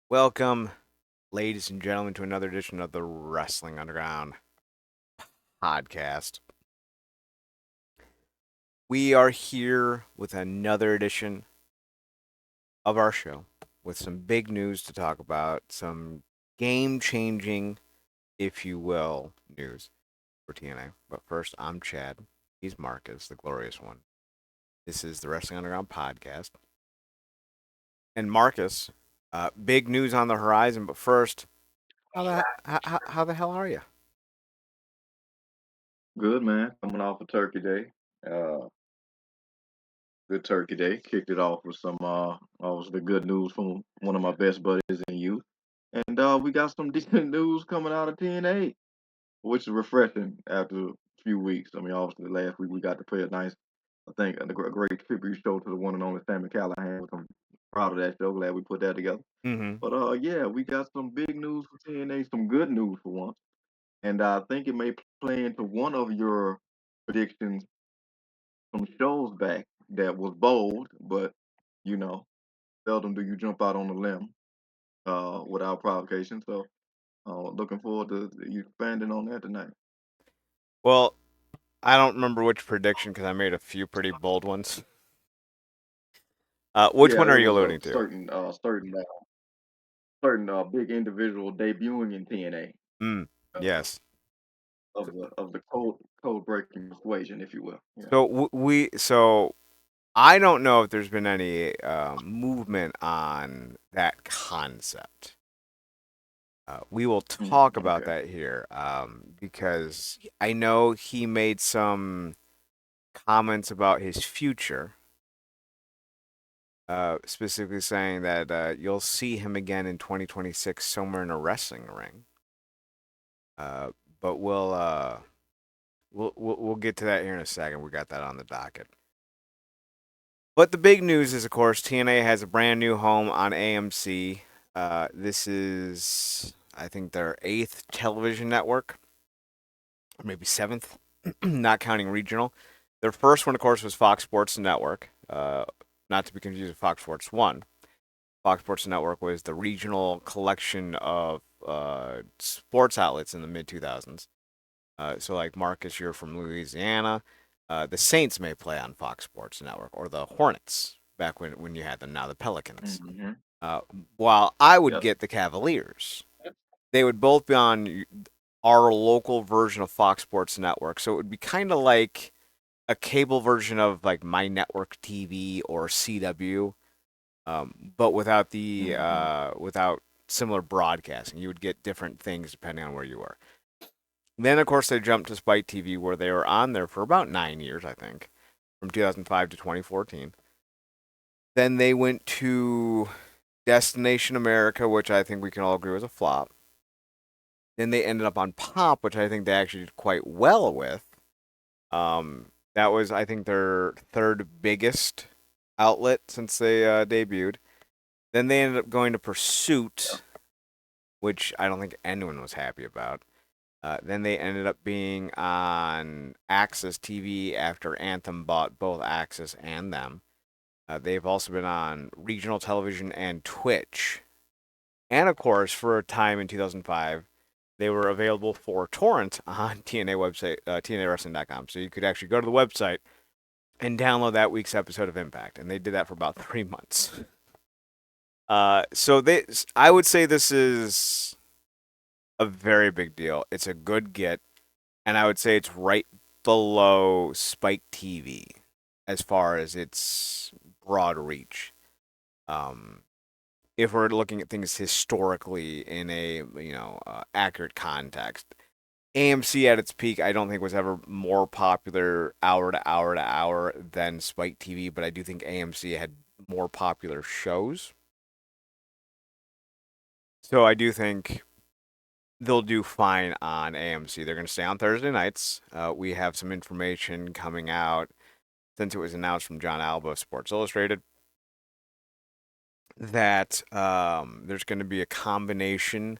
Welcome, ladies and gentlemen, to another edition of the Wrestling Underground podcast. We are here with another edition of our show with some big news to talk about, some game changing, if you will, news for TNA. But first, I'm Chad. He's Marcus, the glorious one. This is the Wrestling Underground podcast. And Marcus, big news on the horizon. But first, how the hell are you? Good man, coming off of Turkey Day. Uh, good Turkey Day. Kicked it off with some obviously good news from one of my best buddies in youth, and we got some decent news coming out of TNA, which is refreshing after a few weeks. I mean, obviously last week we got to play a nice, I think, a great tribute show to the one and only Sammy Callahan. Which I'm proud of that show. Glad we put that together. Mm-hmm. But yeah, we got some big news for TNA, some good news for once, and I think it may play into one of your predictions some shows back that was bold, but you know, seldom do you jump out on a limb without provocation. So, looking forward to you expanding on that tonight. Well, I don't remember which prediction because I made a few pretty bold ones. Which Yeah, one it are you was a alluding to? certain big individual debuting in TNA Mm, uh, yes. of the code breaking persuasion, if you will. Yeah. So I don't know if there's been any movement on that concept. We will talk about Okay. that here because I know he made some comments about his future, specifically saying that you'll see him again in 2026 somewhere in a wrestling ring. Uh, but we'll get to that here in a second. We got that on the docket. But the big news is, of course, TNA has a brand new home on AMC. This is, I think, their eighth television network, or maybe seventh, not counting regional. Their first one, of course, was Fox Sports Network, not to be confused with Fox Sports One. Fox Sports Network was the regional collection of sports outlets in the mid 2000s. So, like Marcus, you're from Louisiana. The Saints may play on Fox Sports Network, or the Hornets back when you had them. Now the Pelicans. Hmm. Uh, while I would Yep. get the Cavaliers, they would both be on our local version of Fox Sports Network. So it would be kind of like a cable version of like My Network TV or CW, but without the Hmm. without similar broadcasting. You would get different things depending on where you were. Then, of course, they jumped to Spike TV, where they were on there for about 9 years, I think, from 2005 to 2014. Then they went to Destination America, which I think we can all agree was a flop. Then they ended up on Pop, which I think they actually did quite well with. That was, I think, their third biggest outlet since they debuted. Then they ended up going to Pursuit, which I don't think anyone was happy about. Then they ended up being on Access TV after Anthem bought both Access and them. They've also been on regional television and Twitch. And of course, for a time in 2005, they were available for torrent on TNA website, TNAWrestling.com. So you could actually go to the website and download that week's episode of Impact. And they did that for about 3 months. I would say this is a very big deal. It's a good get, and I would say it's right below Spike TV as far as its broad reach. Um, if we're looking at things historically in a accurate context, AMC at its peak, I don't think was ever more popular hour to hour to hour than Spike TV, but I do think AMC had more popular shows. So I do think they'll do fine on AMC. They're going to stay on Thursday nights. We have some information coming out since it was announced from John Alba of Sports Illustrated that there's going to be a combination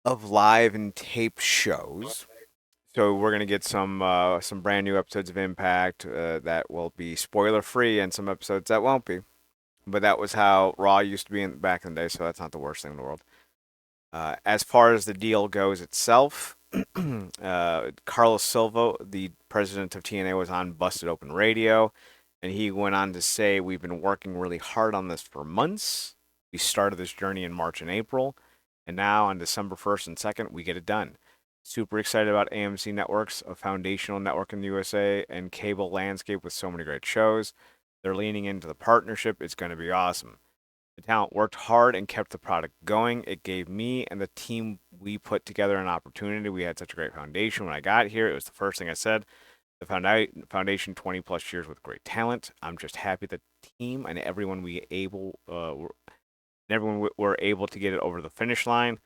of live and tape shows. So we're going to get some brand new episodes of Impact that will be spoiler free, and some episodes that won't be. but that was how Raw used to be back in the day, so that's not the worst thing in the world. As far as the deal goes itself, Carlos Silva, the president of TNA, was on Busted Open Radio, and he went on to say, "We've been working really hard on this for months. We started this journey in March and April, and now on December 1st and 2nd, we get it done. Super excited about AMC Networks, a foundational network in the USA and cable landscape with so many great shows. They're leaning into the partnership. It's going to be awesome. The talent worked hard and kept the product going. It gave me and the team we put together an opportunity. We had such a great foundation when I got here. It was the first thing I said. The foundation, 20 plus years with great talent. I'm just happy the team and everyone were able to get it over the finish line.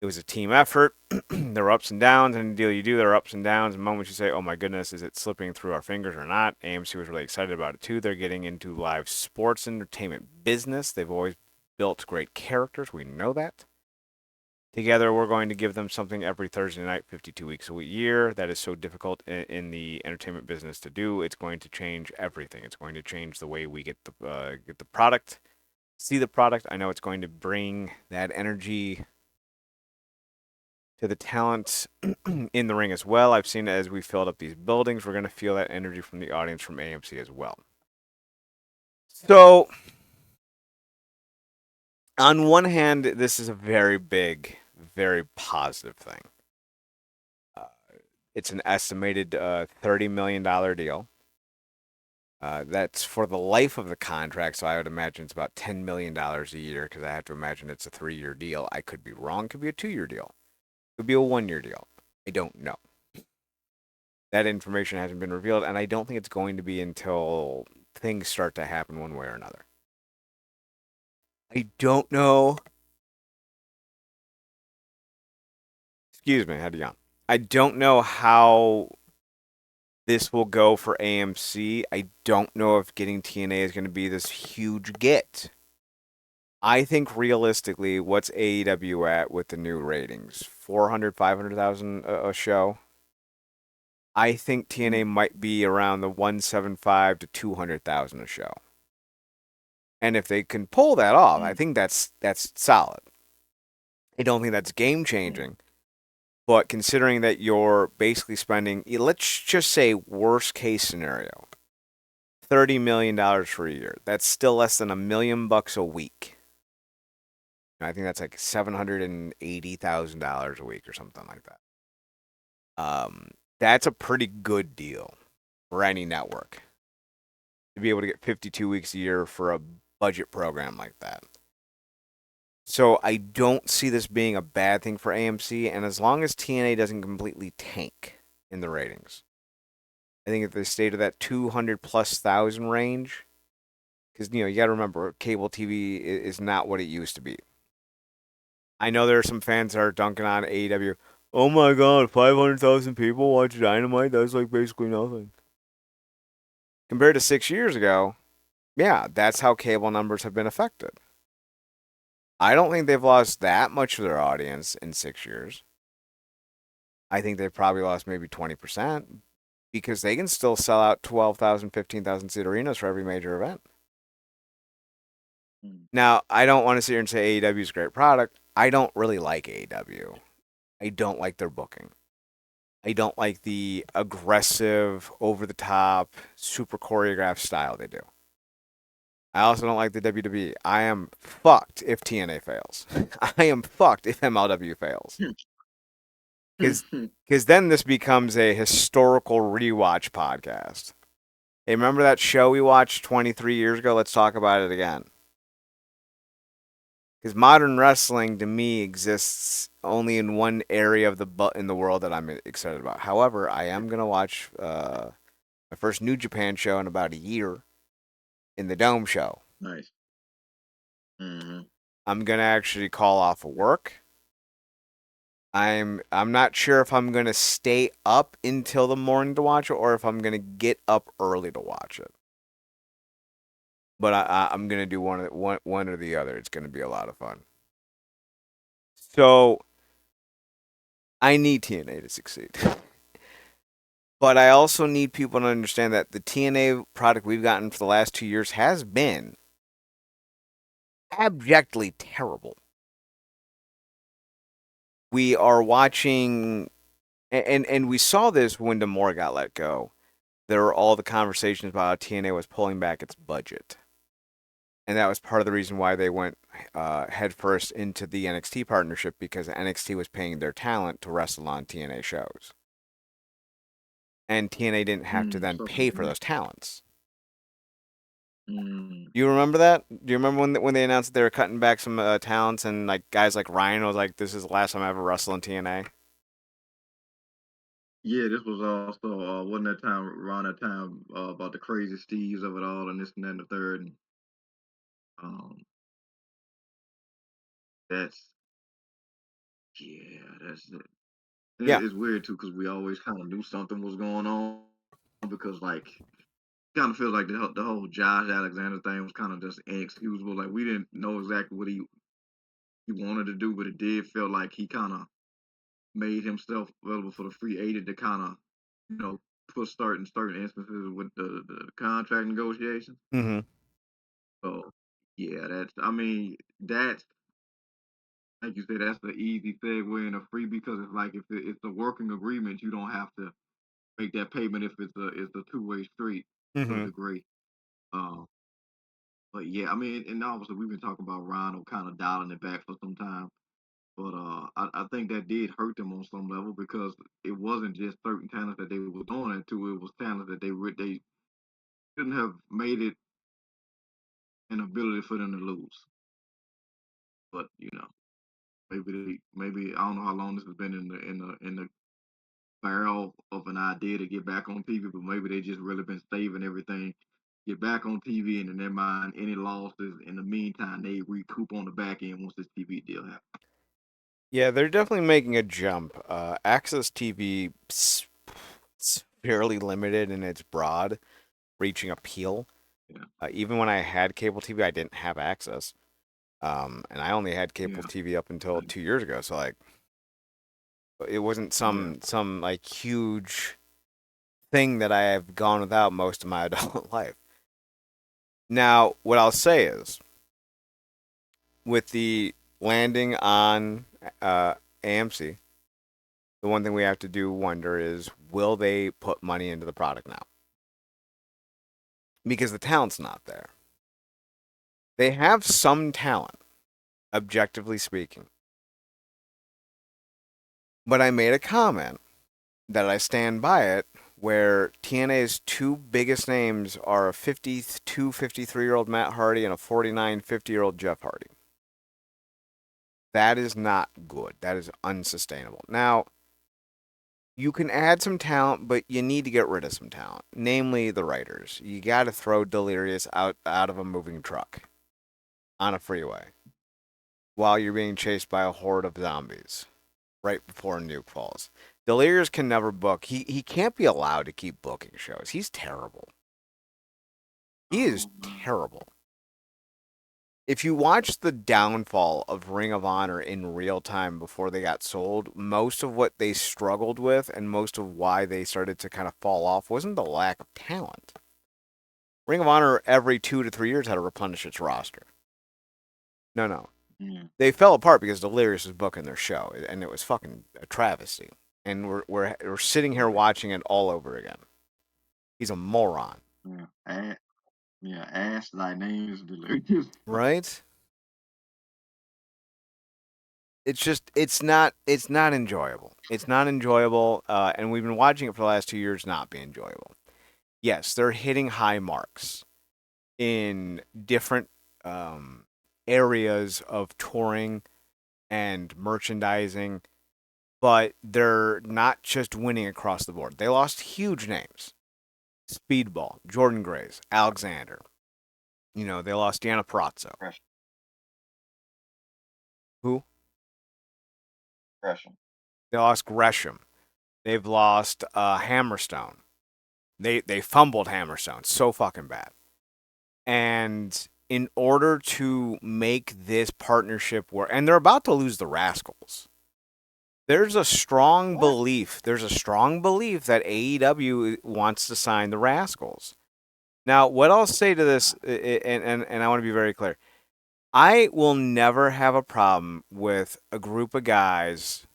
It was a team effort. There were ups and downs, and the deal you do, there are ups and downs. And moments you say, oh my goodness, is it slipping through our fingers or not? AMC was really excited about it too. They're getting into live sports entertainment business. They've always built great characters. We know that. Together, we're going to give them something every Thursday night, 52 weeks a year. That is so difficult in the entertainment business to do. It's going to change everything. It's going to change the way we get the product, see the product. I know it's going to bring that energy to the talent in the ring as well. I've seen it as we filled up these buildings. We're going to feel that energy from the audience from AMC as well. So, on one hand, this is a very big, very positive thing. It's an estimated $30 million deal. That's for the life of the contract, so I would imagine it's about $10 million a year because I have to imagine it's a 3-year deal. I could be wrong. It could be a 2-year deal. It could be a 1-year deal. I don't know. That information hasn't been revealed, and I don't think it's going to be until things start to happen one way or another. I don't know. Excuse me, I had to yawn. I don't know how this will go for AMC. I don't know if getting TNA is going to be this huge get. I think realistically, what's AEW at with the new ratings? 400, 500,000 a show? I think TNA might be around the 175 to 200,000 a show. And if they can pull that off, I think that's solid. I don't think that's game changing. But considering that you're basically spending, let's just say worst case scenario, $30 million for a year. That's still less than $1 million a week. I think that's like $780,000 a week or something like that. That's a pretty good deal for any network to be able to get 52 weeks a year for a budget program like that. So I don't see this being a bad thing for AMC, and as long as TNA doesn't completely tank in the ratings, I think if they stay to that 200,000+ range, because you got to remember, cable TV is not what it used to be. I know there are some fans that are dunking on AEW. Oh my God, 500,000 people watch Dynamite? That's like basically nothing. Compared to 6 years ago, yeah, that's how cable numbers have been affected. I don't think they've lost that much of their audience in 6 years. I think they've probably lost maybe 20% because they can still sell out 12,000, 15,000 seat arenas for every major event. Now, I don't want to sit here and say AEW is a great product. I don't really like AEW. I don't like their booking. I don't like the aggressive, over-the-top, super choreographed style they do. I also don't like the WWE. I am fucked if TNA fails. I am fucked if MLW fails. Because then this becomes a historical rewatch podcast. Hey, remember that show we watched 23 years ago? Let's talk about it again. Because modern wrestling, to me, exists only in one area of in the world that I'm excited about. However, I am going to watch my first New Japan show in about a year in the Dome show. Nice. Mm-hmm. I'm going to actually call off of work. I'm not sure if I'm going to stay up until the morning to watch it or if I'm going to get up early to watch it. But I'm going to do one or the other. It's going to be a lot of fun. So, I need TNA to succeed. But I also need people to understand that the TNA product we've gotten for the last 2 years has been abjectly terrible. We are watching, and we saw this when D'Amore got let go. There were all the conversations about how TNA was pulling back its budget, and that was part of the reason why they went headfirst into the NXT partnership, because NXT was paying their talent to wrestle on TNA shows, and TNA didn't have to then So pay for those talents. mm, You remember that? Do you remember when they announced that they were cutting back some talents, and like guys like Ryan was like, "This is the last time I ever wrestle in TNA." yeah, this was also wasn't that time around that time about the crazy Steves of it all and this and that and the third. And um, that's that's it. Yeah. It's weird too because we always kind of knew something was going on because like kind of feels like the whole Josh Alexander thing was kind of just inexcusable. Like we didn't know exactly what he wanted to do, but it did feel like he kind of made himself available for the free agent to kind of you know put certain instances with the contract negotiations. Mm-hmm. So yeah, that's I mean that's like you said, that's the easy segue and a free because it's like if it's a working agreement, you don't have to make that payment if it's a two-way street to a Mm-hmm. degree. Um, but yeah, I mean, and obviously we've been talking about Rhino kind of dialing it back for some time, but I think that did hurt them on some level because it wasn't just certain talents that they were doing it to; it was talent that they shouldn't have made it an ability for them to lose. But maybe I don't know how long this has been in the barrel of an idea to get back on TV, but maybe they just really been saving everything, get back on TV, and in their mind, any losses in the meantime, they recoup on the back end once this TV deal happens. Yeah, they're definitely making a jump. Access TV it's fairly limited in its broad reaching appeal. Yeah, Even when I had cable TV, I didn't have access. And I only had cable yeah, TV up until like, 2 years ago. So like, it wasn't yeah. some like huge thing that I have gone without most of my adult life. Now, what I'll say is, with the landing on AMC, the one thing we have to do wonder is, will they put money into the product now? Because the talent's not there. They have some talent, objectively speaking. But I made a comment that I stand by it, where TNA's two biggest names are a 52, 53-year-old Matt Hardy and a 49, 50-year-old Jeff Hardy. That is not good. That is unsustainable. Now, you can add some talent, but you need to get rid of some talent, namely the writers. You got to throw Delirious out of a moving truck on a freeway while you're being chased by a horde of zombies right before a nuke falls. Delirious can never book. He can't be allowed to keep booking shows. He's terrible. He is Oh man. terrible. If you watch the downfall of Ring of Honor in real time before they got sold, most of what they struggled with and most of why they started to kind of fall off wasn't the lack of talent. Ring of Honor every 2 to 3 years had to replenish its roster. No. Yeah. They fell apart because Delirious was booking their show, and it was fucking a travesty. And we're sitting here Right. watching it all over again. He's a moron, Yeah. Ash, thy name is delirious. right? It's not enjoyable. It's not enjoyable, and we've been watching it for the last 2 years not be enjoyable. Yes, they're hitting high marks in different um, areas of touring and merchandising, but they're not just winning across the board. They lost huge names: Speedball, Jordan Grace, Alexander. They lost Deanna Parazzo. Pressure. Who? Pressure. They lost Gresham. They've lost Hammerstone. They fumbled Hammerstone so fucking bad. And in order to make this partnership work, and they're about to lose the Rascals. What? There's a strong belief that AEW wants to sign the Rascals. Now, what I'll say to this, and I want to be very clear, I will never have a problem with a group of guys,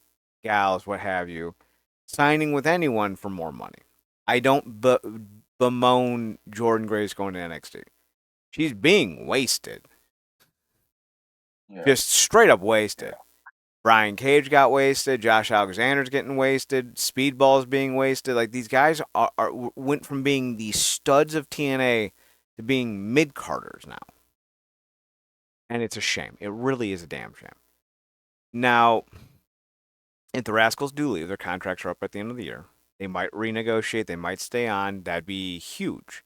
gals, what have you, signing with anyone for more money. I don't bemoan Jordan Grace going to NXT. She's being wasted, Yeah, just straight up wasted. yeah, Brian Cage got wasted. Josh Alexander's getting wasted. Speedball's being wasted. Like these guys went from being the studs of TNA to being mid carders now, and it's a shame. It really is a damn shame. Now, if the Rascals do leave, their contracts are up at the end of the year. They might renegotiate. They might stay on. That'd be huge.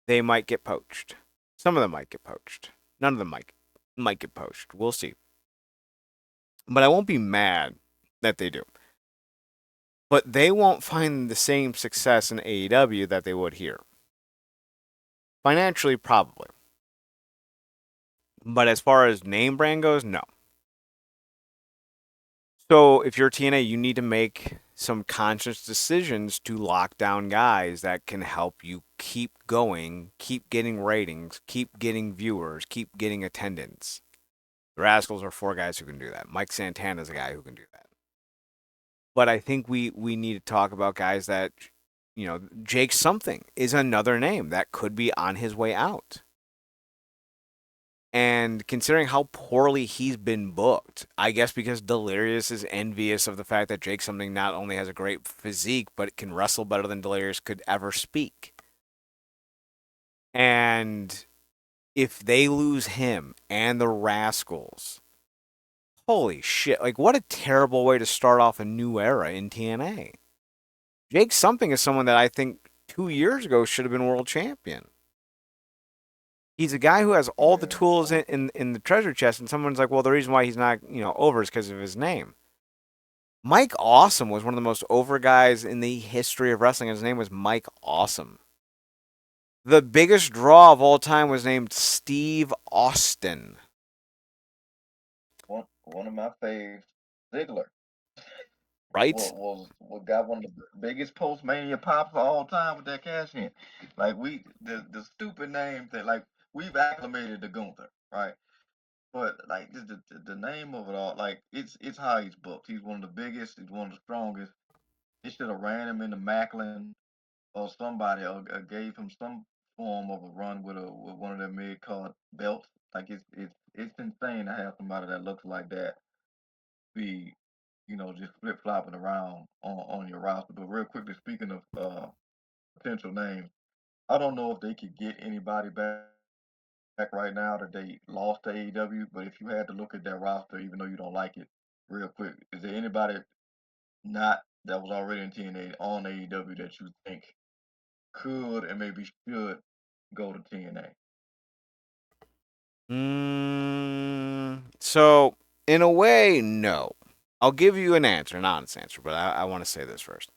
They might get poached. Some of them might get poached. None of them might get poached. We'll see. But I won't be mad that they do. But they won't find the same success in AEW that they would here. Financially, probably. But as far as name brand goes, no. So if you're TNA, you need to make some conscious decisions to lock down guys that can help you keep going, keep getting ratings, keep getting viewers, keep getting attendance. The Rascals are 4 guys who can do that. Mike Santana's a guy who can do that. But I think we need to talk about guys that, Jake Something is another name that could be on his way out. And considering how poorly he's been booked, I guess because Delirious is envious of the fact that Jake Something not only has a great physique, but can wrestle better than Delirious could ever speak. And if they lose him and the Rascals, holy shit. Like, what a terrible way to start off a new era in TNA. Jake Something is someone that I think 2 years ago should have been world champion. He's a guy who has all the yeah. tools in the treasure chest, and someone's like, well, the reason why he's not, over is because of his name. Mike Awesome was one of the most over guys in the history of wrestling. His name was Mike Awesome. The biggest draw of all time was named Steve Austin. One of my faves, Ziggler. Right? What got one of the biggest post mania pops of all time with that cash in. Like the stupid name that like we've acclimated to Gunther, right? But like the name of it all, like it's how he's booked. He's one of the biggest. He's one of the strongest. They should have ran him into Macklin or somebody or gave him some form of a run with one of their mid card belts. Like it's insane to have somebody that looks like that be, just flip flopping around on your roster. But real quickly, speaking of potential names, I don't know if they could get anybody back right now that they lost to AEW. But if you had to look at that roster, even though you don't like it, real quick, is there anybody not that was already in TNA on AEW that you think could and maybe should go to TNA? So, in a way, no. I'll give you an answer, an honest answer, but I want to say this first.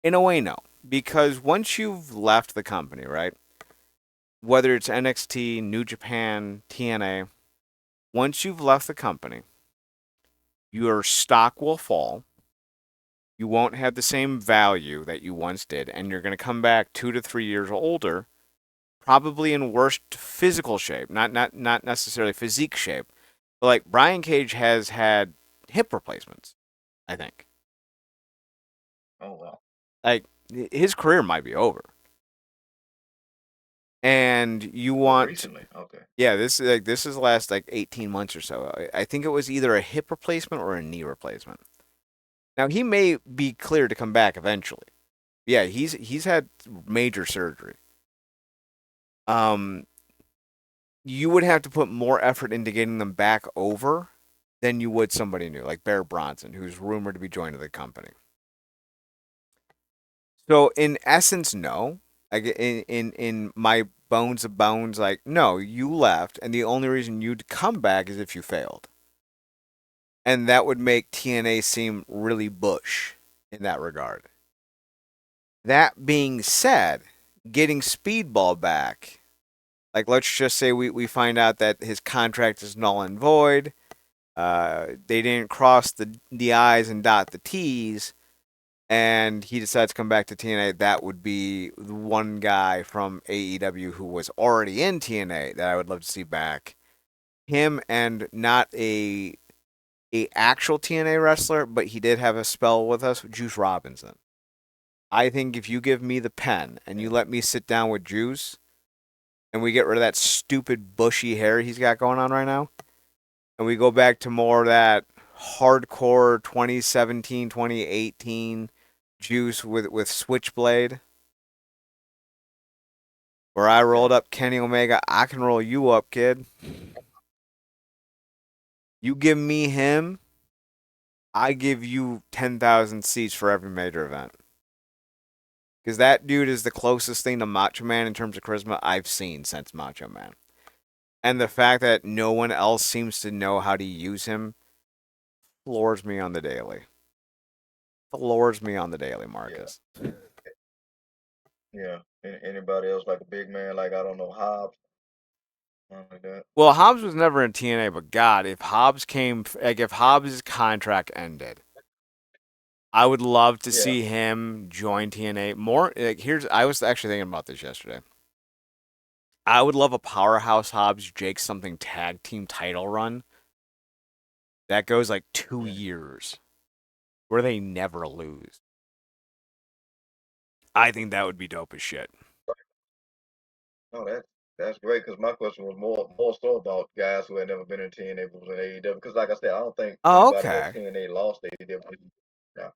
In a way, no. Because once you've left the company, right? Whether it's NXT, New Japan, TNA, once you've left the company, your stock will fall. You won't have the same value that you once did, and you're going to come back 2 to 3 years older, probably in worse physical shape, not necessarily physique shape. But like Brian Cage has had hip replacements, I think. Oh well, Like his career might be over. And you oh want, recently, okay. yeah, this is the last like 18 months or so. I think it was either a hip replacement or a knee replacement. Now he may be clear to come back eventually. Yeah, he's had major surgery. Um, you would have to put more effort into getting them back over than you would somebody new, like Bear Bronson, who's rumored to be joining the company. So in essence, no. Like in my bones of bones, like no, you left, and the only reason you'd come back is if you failed, and that would make TNA seem really bush in that regard. That being said, getting Speedball back, like let's just say we find out that his contract is null and void. They didn't cross the I's and dot the T's, and he decides to come back to TNA. That would be the one guy from AEW who was already in TNA that I would love to see back. him and not a actual TNA wrestler, but he did have a spell with us, Juice Robinson. I think if you give me the pen and you Yeah. let me sit down with Juice and we get rid of that stupid bushy hair he's got going on right now, and we go back to more of that hardcore 2017, 2018 Juice with Switchblade, where I rolled Yeah. up Kenny Omega, I can roll you up, kid. You give me him, I give you 10,000 seats for every major event. Because that dude is the closest thing to Macho Man in terms of charisma I've seen since Macho Man. And the fact that no one else seems to know how to use him floors me on the daily. Floors me on the daily, Yeah. Marcus. Yeah. Anybody else like a big man, like I don't know, Hobbs, something like that. Well, Hobbs was never in TNA, but God, if Hobbs came, like if Hobbs' contract ended, I would love to Yeah. see him join TNA. More like I was actually thinking about this yesterday. I would love a Powerhouse Hobbs Jake something tag team title run that goes like 2 years where they never lose. I think that would be dope as shit. No, that's great. Because my question was more so about guys who had never been in TNA but was in AEW. Because like I said, I don't think Oh, anybody at okay. TNA lost AEW. Yeah.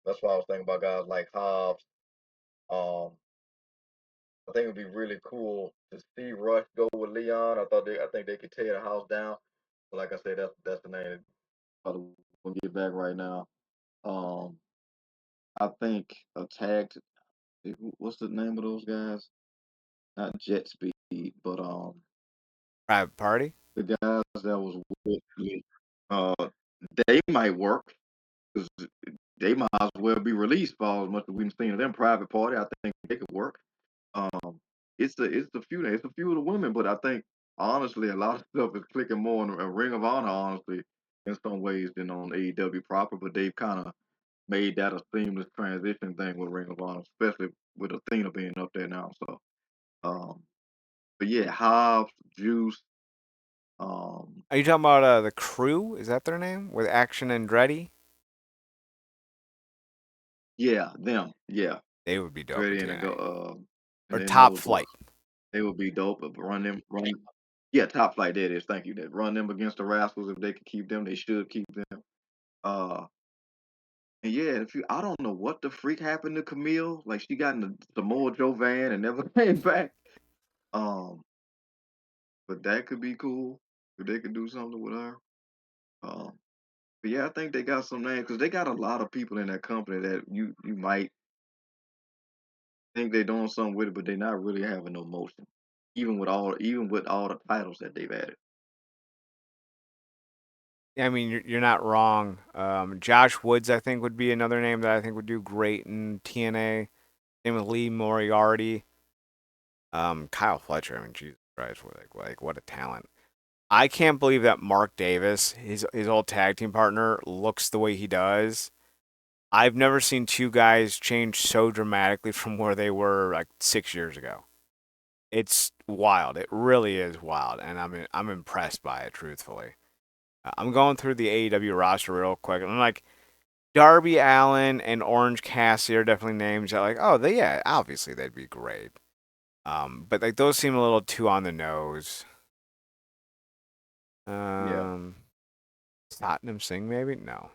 That's why I was thinking about guys like Hobbs. Um, I think it'd be really cool to see Rush go with Leon. I think they could tear the house down. But like I said, that's the name. Probably won't get back right now. Um, I think attacked. What's the name of those guys? Not Jet Speed, but Private Party. the guys that was with me. Uh, they might work because they might as well be released for as much as we've seen of them. Private Party, I think they could work. Um, it's a few of the women, but I think honestly a lot of stuff is clicking more on Ring of Honor, honestly, in some ways than on AEW proper. But they've kind of made that a seamless transition thing with Ring of Honor, especially with Athena being up there now. So, um, but yeah, Hobbs, Juice, um, Are you talking about the Crew? Is that their name? With Action Andretti? yeah, them, yeah, They would be dope in ready and to go, TNA. and Or then Top those were Flight. they would be dope. But run. Yeah, Top Flight. That is. Thank you. That run them against the Rascals. If they could keep them, they should keep them. Uh, and yeah, if you, I don't know what the freak happened to Camille. Like she got in the Samoa Joe van and never came back. Um, but that could be cool if they could do something with her. Um, but yeah, I think they got some names because they got a lot of people in that company that you might think they're doing something with it, but they're not really having no motion. Even with all the titles that they've added. I mean, you're not wrong. Josh Woods, I think, would be another name that I think would do great in TNA. Same with Lee Moriarty. Kyle Fletcher. I mean, Jesus Christ, like what a talent. I can't believe that Mark Davis, his old tag team partner, looks the way he does. I've never seen two guys change so dramatically from where they were like 6 years ago. It's wild. It really is wild, and I'm impressed by it. Truthfully, I'm going through the AEW roster real quick, and I'm like, Darby Allen and Orange Cassidy are definitely names that like, oh, yeah, obviously they'd be great. But like those seem a little too on the nose. Yeah. Um, Tottenham Singh maybe no.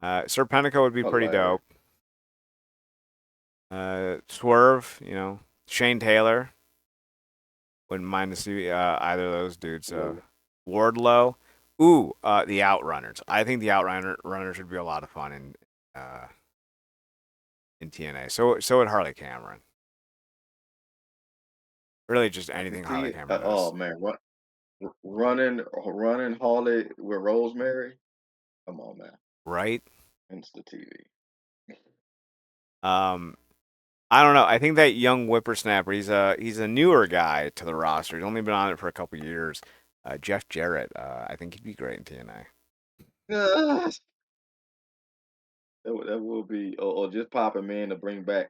Serpentico would be pretty Hilarious. dope. Swerve, Shane Taylor. Wouldn't mind to see either of those dudes. Yeah. Wardlow. Ooh, the Outrunners. I think the Outrunners would be a lot of fun uh, in TNA. So would Harley Cameron. Really, just I can anything see Harley it. Cameron Oh does. man, running Harley with Rosemary. Come on, man. Right? Insta TV. Um, I don't know. I think that young whippersnapper. He's a newer guy to the roster. He's only been on it for a couple years. Jeff Jarrett. I think he'd be great in TNA. That will be, or just pop him in to bring back.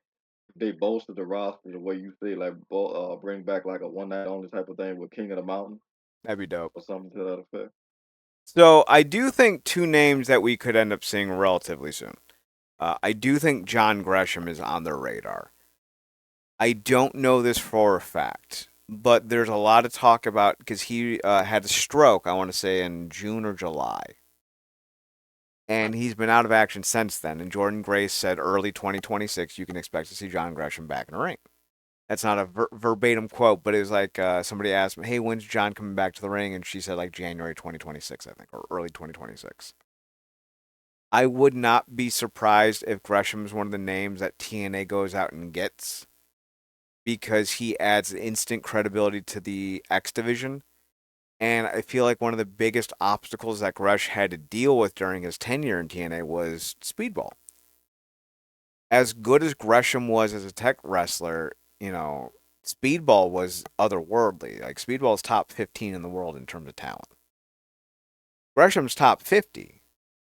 they bolstered the roster the way you say, like bring back like a one night only type of thing with King of the Mountain That'd be dope. or something to that effect. So I do think two names that we could end up seeing relatively soon. I do think John Gresham is on their radar. I don't know this for a fact, but there's a lot of talk about because he had a stroke, I want to say in June or July. And he's been out of action since then. And Jordan Grace said early 2026, you can expect to see John Gresham back in the ring. That's not a verbatim quote, but it was like somebody asked me, hey, when's John coming back to the ring? And she said like January 2026, I think, or early 2026. I would not be surprised if Gresham's one of the names that TNA goes out and gets because he adds instant credibility to the X division. And I feel like one of the biggest obstacles that Gresh had to deal with during his tenure in TNA was Speedball. As good as Gresham was as a tech wrestler, Speedball was otherworldly. Like Speedball's top 15 in the world in terms of talent. Gresham's top 50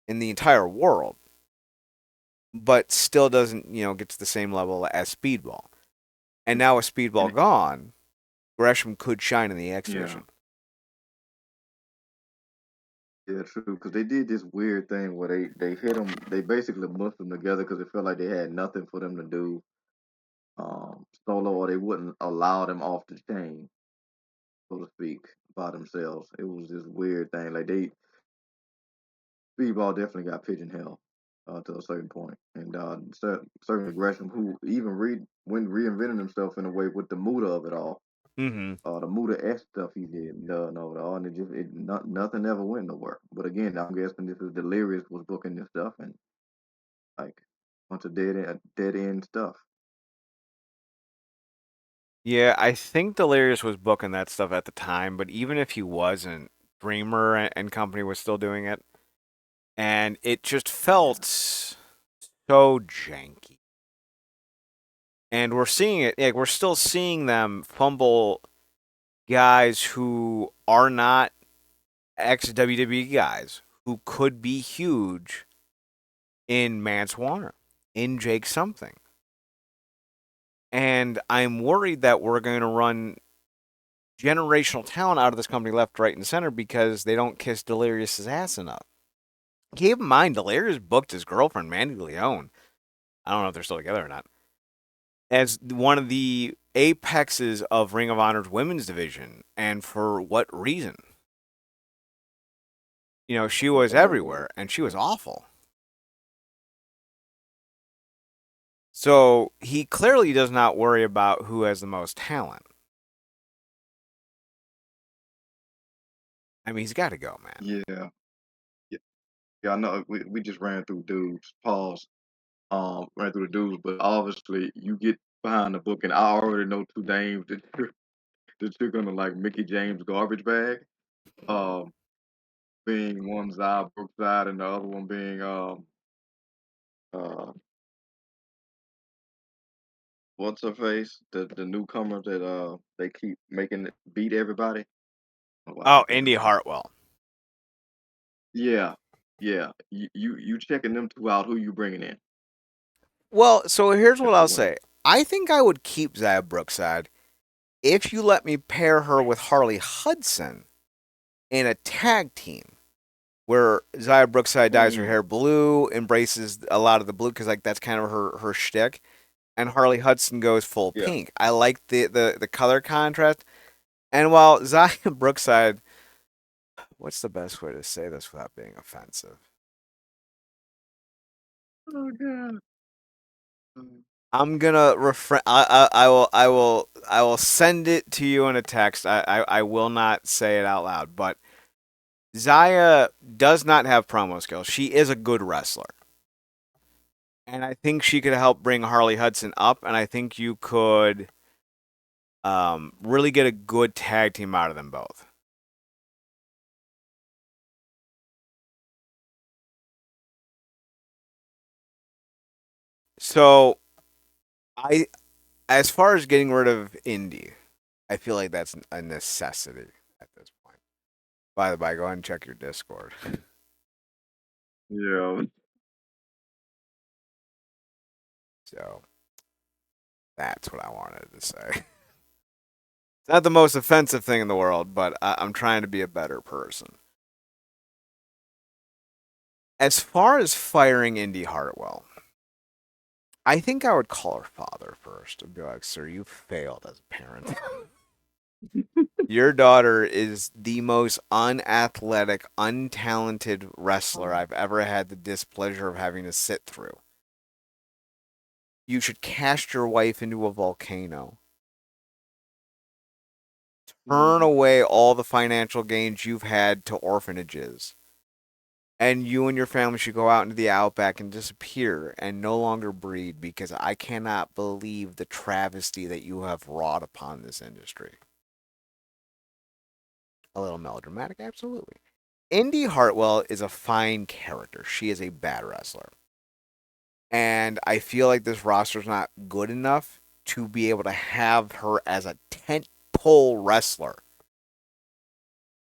in the entire world, but still doesn't, get to the same level as Speedball. And now with And Speedball gone, Gresham could shine in the X yeah, division. yeah, true. Because they did this weird thing where they hit them, they basically mushed them together because it felt like they had nothing for them to do solo, or they wouldn't allow them off the chain, so to speak, by themselves. It was this weird thing. Like Speedball definitely got pigeonholed to a certain point, and certainly Gresham, who even when reinventing himself in a way with the Muda of it all, Mm-hmm. the Muda S stuff he did, no, it all, and nothing ever went nowhere. But again, I'm guessing this is Delirious was booking this stuff, and like bunch of dead end stuff. Yeah, I think Delirious was booking that stuff at the time, but even if he wasn't, Dreamer and company was still doing it, and it just Yeah, felt so janky. And we're seeing it. Like we're still seeing them fumble guys who are not ex WWE guys who could be huge in Mance Warner, in Jake something. And I'm worried that we're going to run generational talent out of this company left, right, and center because they don't kiss Delirious's ass enough. Keep in mind, Delirious booked his girlfriend, Mandy Leone. I don't know if they're still together or not, as one of the apexes of Ring of Honor's women's division. And for what reason? She was yeah, everywhere and she was awful. So he clearly does not worry about who has the most talent. I mean, he's got to go, man. yeah, yeah. Yeah, I know we just ran through dudes. Pause. Ran through the dudes, but obviously you get behind the book, and I already know two names that you're gonna like Mickey James garbage bag. Um, being one Zai Brookside and the other one being uh what's her face? The newcomer that they keep making it beat everybody. Oh, why I Oh, can't think of Indy her name. Hartwell. Yeah, yeah. You checking them two out? Who you bringing in? Well, so here's what That's the I'll winner. say. I think I would keep Zaya Brookside if you let me pair her with Harley Hudson in a tag team where Zaya Brookside dyes her Mm, hair blue, embraces a lot of the blue because like that's kind of her shtick, and Harley Hudson goes full yeah. pink. I like the color contrast. And while Zaya Brookside, what's the best way to say this without being offensive? Oh god. I'm gonna refrain. I will send it to you in a text. I will not say it out loud. But Zaya does not have promo skills. She is a good wrestler, and I think she could help bring Harley Hudson up. And I think you could really get a good tag team out of them both. So I, as far as getting rid of Indy, I feel like that's a necessity at this point. By the by, go ahead and check your Discord. Yeah. So That's what I wanted to say. It's not the most offensive thing in the world, but I'm trying to be a better person. As far as firing Indy Hartwell, I think I would call her father first and be like, "Sir, you failed as a parent. Your daughter is the most unathletic, untalented wrestler I've ever had the displeasure of having to sit through. You should cast your wife into a volcano. Turn away all the financial gains you've had to orphanages. And you and your family should go out into the outback and disappear and no longer breed because I cannot believe the travesty that you have wrought upon this industry." A little melodramatic, absolutely. Indy Hartwell is a fine character. She is a bad wrestler. And I feel like this roster's not good enough to be able to have her as a tent pole wrestler.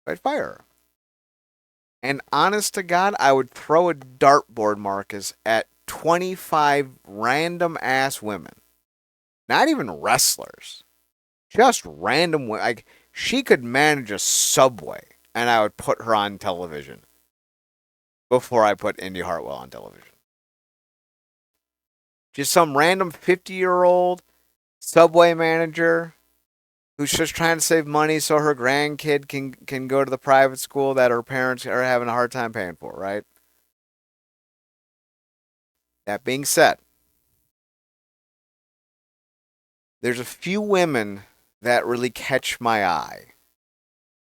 I'd fire her. And honest to God, I would throw a dartboard, Marcus, at 25 random ass women. Not even wrestlers. Just random women. Like, she could manage a subway, and I would put her on television before I put Indy Hartwell on television. Just some random 50-year-old subway manager who's just trying to save money so her grandkid can go to the private school that her parents are having a hard time paying for, right? That being said, there's a few women that really catch my eye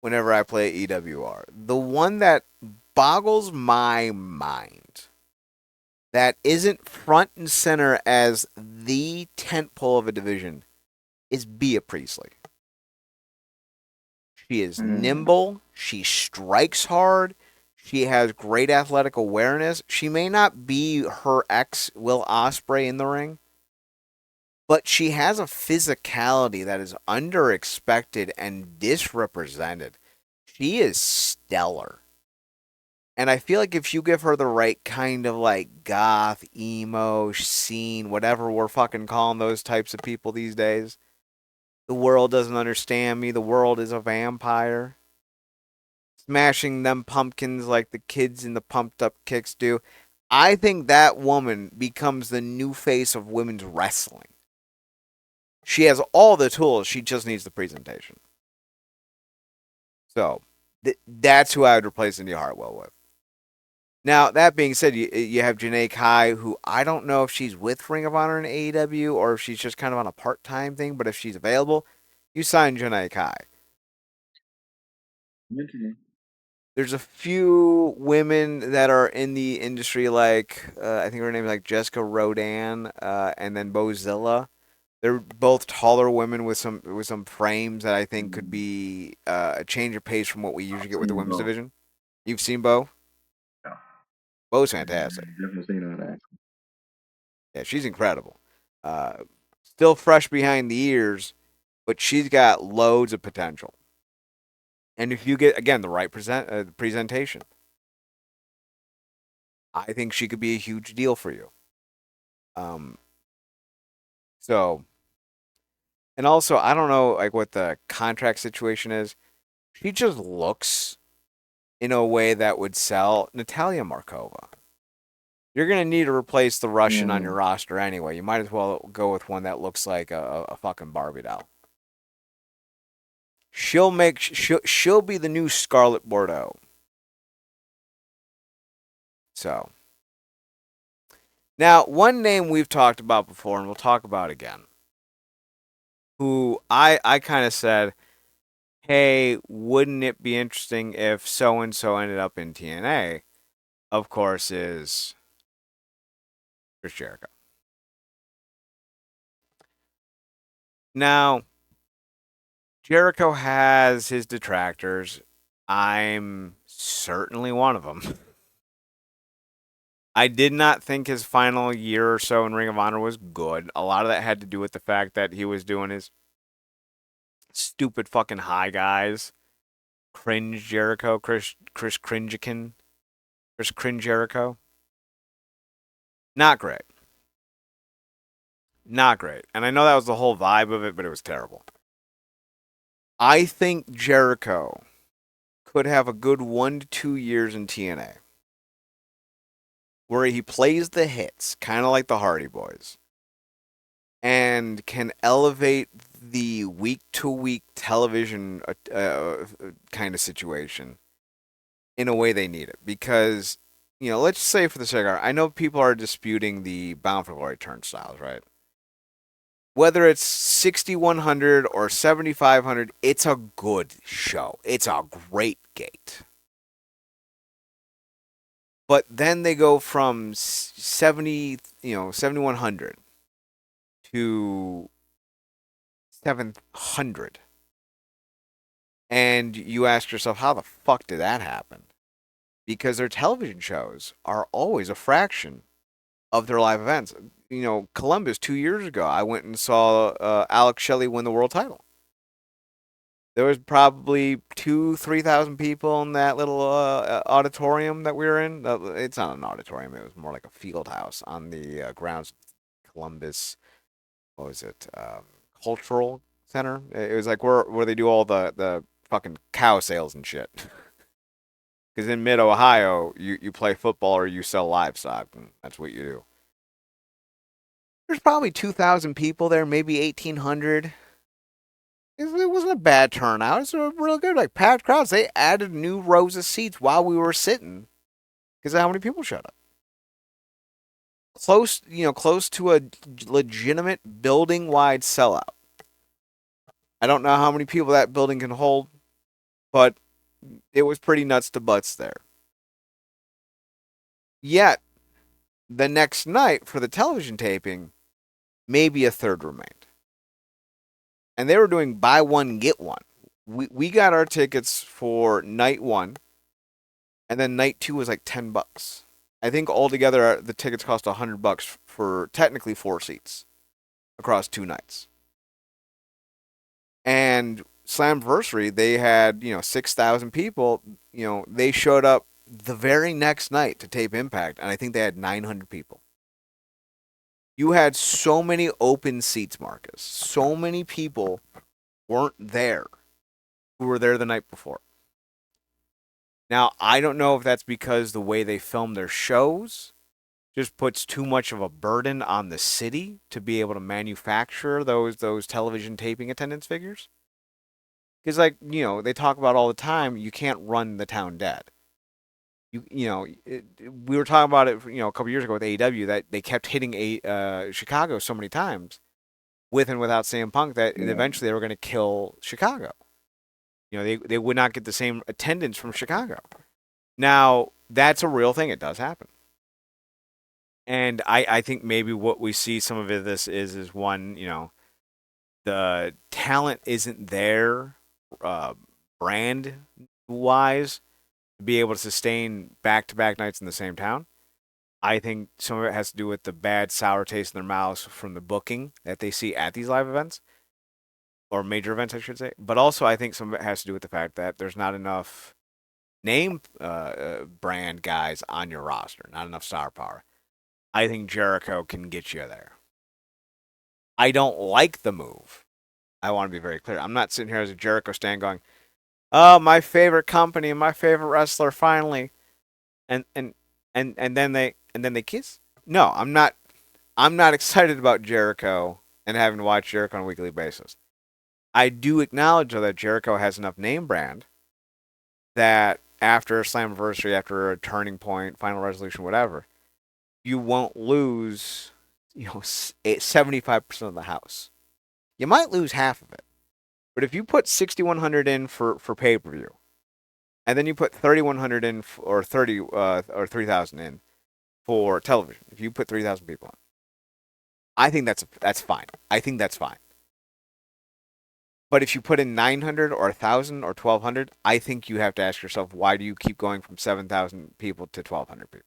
whenever I play EWR. The one that boggles my mind, that isn't front and center as the tentpole of a division, is Bea Priestley. She is nimble. She strikes hard. She has great athletic awareness. She may not be her ex Will Ospreay in the ring, but she has a physicality that is underexpected and disrepresented. She is stellar. And I feel like if you give her the right kind of like goth, emo, scene, whatever we're fucking calling those types of people these days, the world doesn't understand me. The world is a vampire. Smashing them pumpkins like the kids in the Pumped Up Kicks do. I think that woman becomes the new face of women's wrestling. She has all the tools. She just needs the presentation. So that's who I would replace Indy Hartwell with. Now, that being said, you have Janae Kai, who I don't know if she's with Ring of Honor and AEW or if she's just kind of on a part-time thing, but if she's available, you sign Janae Kai. Okay. There's a few women that are in the industry, like I think her name is like Jessica Rodan, and then Bozilla. They're both taller women with some frames that I think could be a change of pace from what we usually get with the women's division. You've seen Bo? Yeah. Bo's fantastic. Definitely seen her in action. Yeah, she's incredible. Still fresh behind the ears, but she's got loads of potential. And if you get again the right presentation, I think she could be a huge deal for you. Um, so, and also I don't know like what the contract situation is. She just looks in a way that would sell Natalia Markova. You're gonna need to replace the Russian on your roster anyway. You might as well go with one that looks like a fucking Barbie doll. She'll be the new Scarlet Bordeaux. So now one name we've talked about before and we'll talk about again. Who I kind of said, hey, wouldn't it be interesting if so and so ended up in TNA? Of course, is Chris Jericho. Now, Jericho has his detractors. I'm certainly one of them. I did not think his final year or so in Ring of Honor was good. A lot of that had to do with the fact that he was doing his stupid fucking high guys. Cringe Jericho, Chris Cringican, Chris Cringe Jericho. Not great. Not great. And I know that was the whole vibe of it, but it was terrible. I think Jericho could have a good 1 to 2 years in TNA where he plays the hits, kind of like the Hardy Boys, and can elevate the week to week television kind of situation in a way they need it. Because, let's say for the sake of, I know people are disputing the Bound for Glory turnstiles, right? Whether it's 6,100 or 7,500, it's a good show. It's a great gate. But then they go from 7,100 to 700. And you ask yourself, how the fuck did that happen? Because their television shows are always a fraction of their live events. Columbus 2 years ago, I went and saw Alex Shelley win the world title. There was probably 3,000 people in that little auditorium that we were in. It's not an auditorium; it was more like a field house on the grounds of Columbus. What was it? Cultural Center. It was like where they do all the fucking cow sales and shit. Because in mid Ohio, you play football or you sell livestock, and that's what you do. There's probably 2,000 people there, maybe 1,800. It wasn't a bad turnout. It's a real good, like packed crowds. They added new rows of seats while we were sitting because of how many people showed up. Close to a legitimate building-wide sellout. I don't know how many people that building can hold, but it was pretty nuts to butts there. Yet, the next night for the television taping, maybe a third remained. And they were doing buy one, get one. We got our tickets for night one, and then night two was like $10. I think altogether the tickets cost $100 for technically 4 seats across 2 nights. And Slamversary, they had 6,000 people. They showed up the very next night to tape Impact, and I think they had 900 people. You had so many open seats, Marcus. So many people weren't there who were there the night before. Now, I don't know if that's because the way they film their shows just puts too much of a burden on the city to be able to manufacture those television taping attendance figures. Because they talk about all the time, you can't run the town dead. We were talking about it, a couple years ago with AEW that they kept hitting Chicago so many times with and without CM Punk that eventually they were going to kill Chicago. They would not get the same attendance from Chicago. Now, that's a real thing. It does happen. And I think maybe what we see some of this is one, the talent isn't there brand wise to be able to sustain back to back nights in the same town. I think some of it has to do with the bad sour taste in their mouths from the booking that they see at these live events or major events, I should say. But also, I think some of it has to do with the fact that there's not enough name brand guys on your roster, not enough star power. I think Jericho can get you there. I don't like the move. I want to be very clear. I'm not sitting here as a Jericho stan going, "Oh, my favorite company, my favorite wrestler finally," and then they kiss. No, I'm not. I'm not excited about Jericho and having to watch Jericho on a weekly basis. I do acknowledge though that Jericho has enough name brand that after a Slammiversary, after a turning point, final resolution, whatever, you won't lose, 75% of the house. You might lose half of it. But if you put 6,100 in for pay per view, and then you put 3,100 in or 3,000 in for television, if you put 3,000 people on, I think that's fine. I think that's fine. But if you put in 900 or 1,000 or 1,200, I think you have to ask yourself, why do you keep going from 7,000 people to 1,200 people?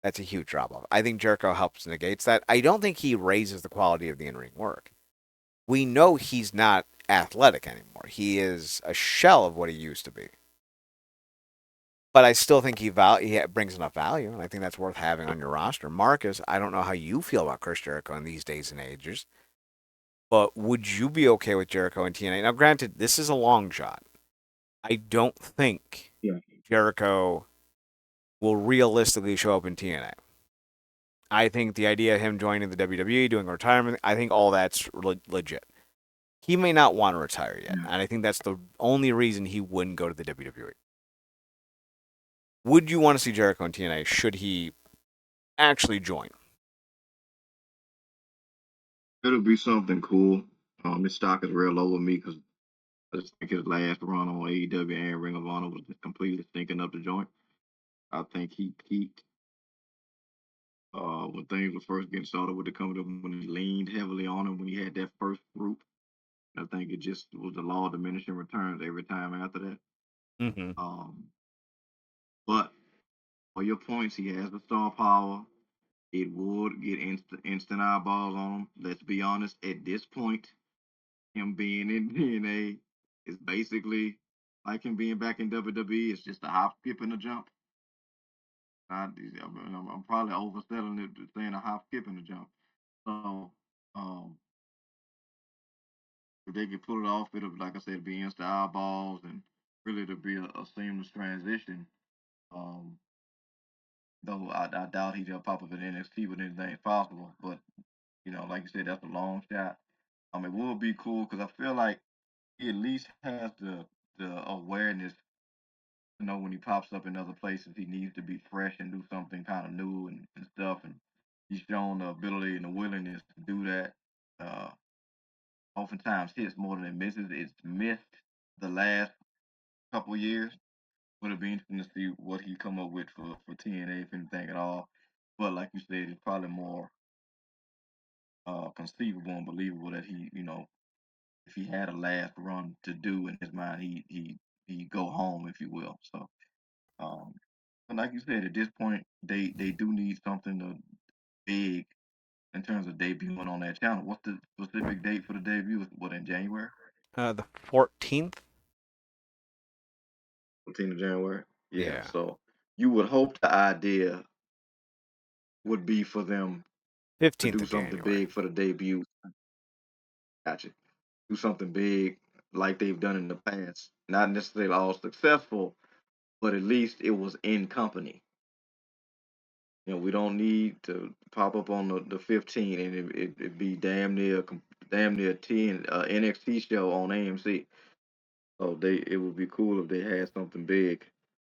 That's a huge drop off. I think Jericho helps negates that. I don't think he raises the quality of the in ring work. We know he's not athletic anymore. He is a shell of what he used to be. But I still think he brings enough value, and I think that's worth having on your roster. Marcus, I don't know how you feel about Chris Jericho in these days and ages, but would you be okay with Jericho and TNA? Now, granted, this is a long shot. I don't think Yeah. Jericho will realistically show up in TNA. I think the idea of him joining the WWE, doing retirement, I think all that's legit. He may not want to retire yet, Yeah. and I think that's the only reason he wouldn't go to the WWE. Would you want to see Jericho in TNA should he actually join? It'll be something cool. His stock is real low with me because I just think his last run on AEW and Ring of Honor was just completely stinking up the joint. I think he peaked when things were first getting started with the company, when he leaned heavily on him when he had that first group. I think it just was the law of diminishing returns every time after that. Mm-hmm. Um, but for your points, he has the star power. It would get instant eyeballs on him. Let's be honest, at this point, him being in DNA is basically like him being back in WWE. It's just a hop, skip, and a jump. I'm probably overselling it, saying a hop, skip, and a jump. So, um, if they could pull it off, it'll, like I said, be instant eyeballs and really it'll be a seamless transition. Um, though I doubt he'll pop up in NXT with anything possible. But, like you said, that's a long shot. It would be cool because I feel like he at least has the awareness to know when he pops up in other places, he needs to be fresh and do something kind of new and stuff. And he's shown the ability and the willingness to do that. Uh, Oftentimes hits more than it misses. It's missed the last couple of years. But it'll be interesting to see what he come up with for TNA, if anything at all. But like you said, it's probably more conceivable and believable that if he had a last run to do in his mind, he go home, if you will. So, um, but like you said, at this point, they do need something big in terms of debuting on that channel. What's the specific date for the debut? What, in January? The 14th? 14th of January. Yeah. Yeah. So you would hope the idea would be for them to 15th do of something January. big for the debut. Gotcha. Do something big like they've done in the past. Not necessarily all successful, but at least it was in company. We don't need to pop up on the 15 and it be damn near 10 NXT show on AMC. So it would be cool if they had something big.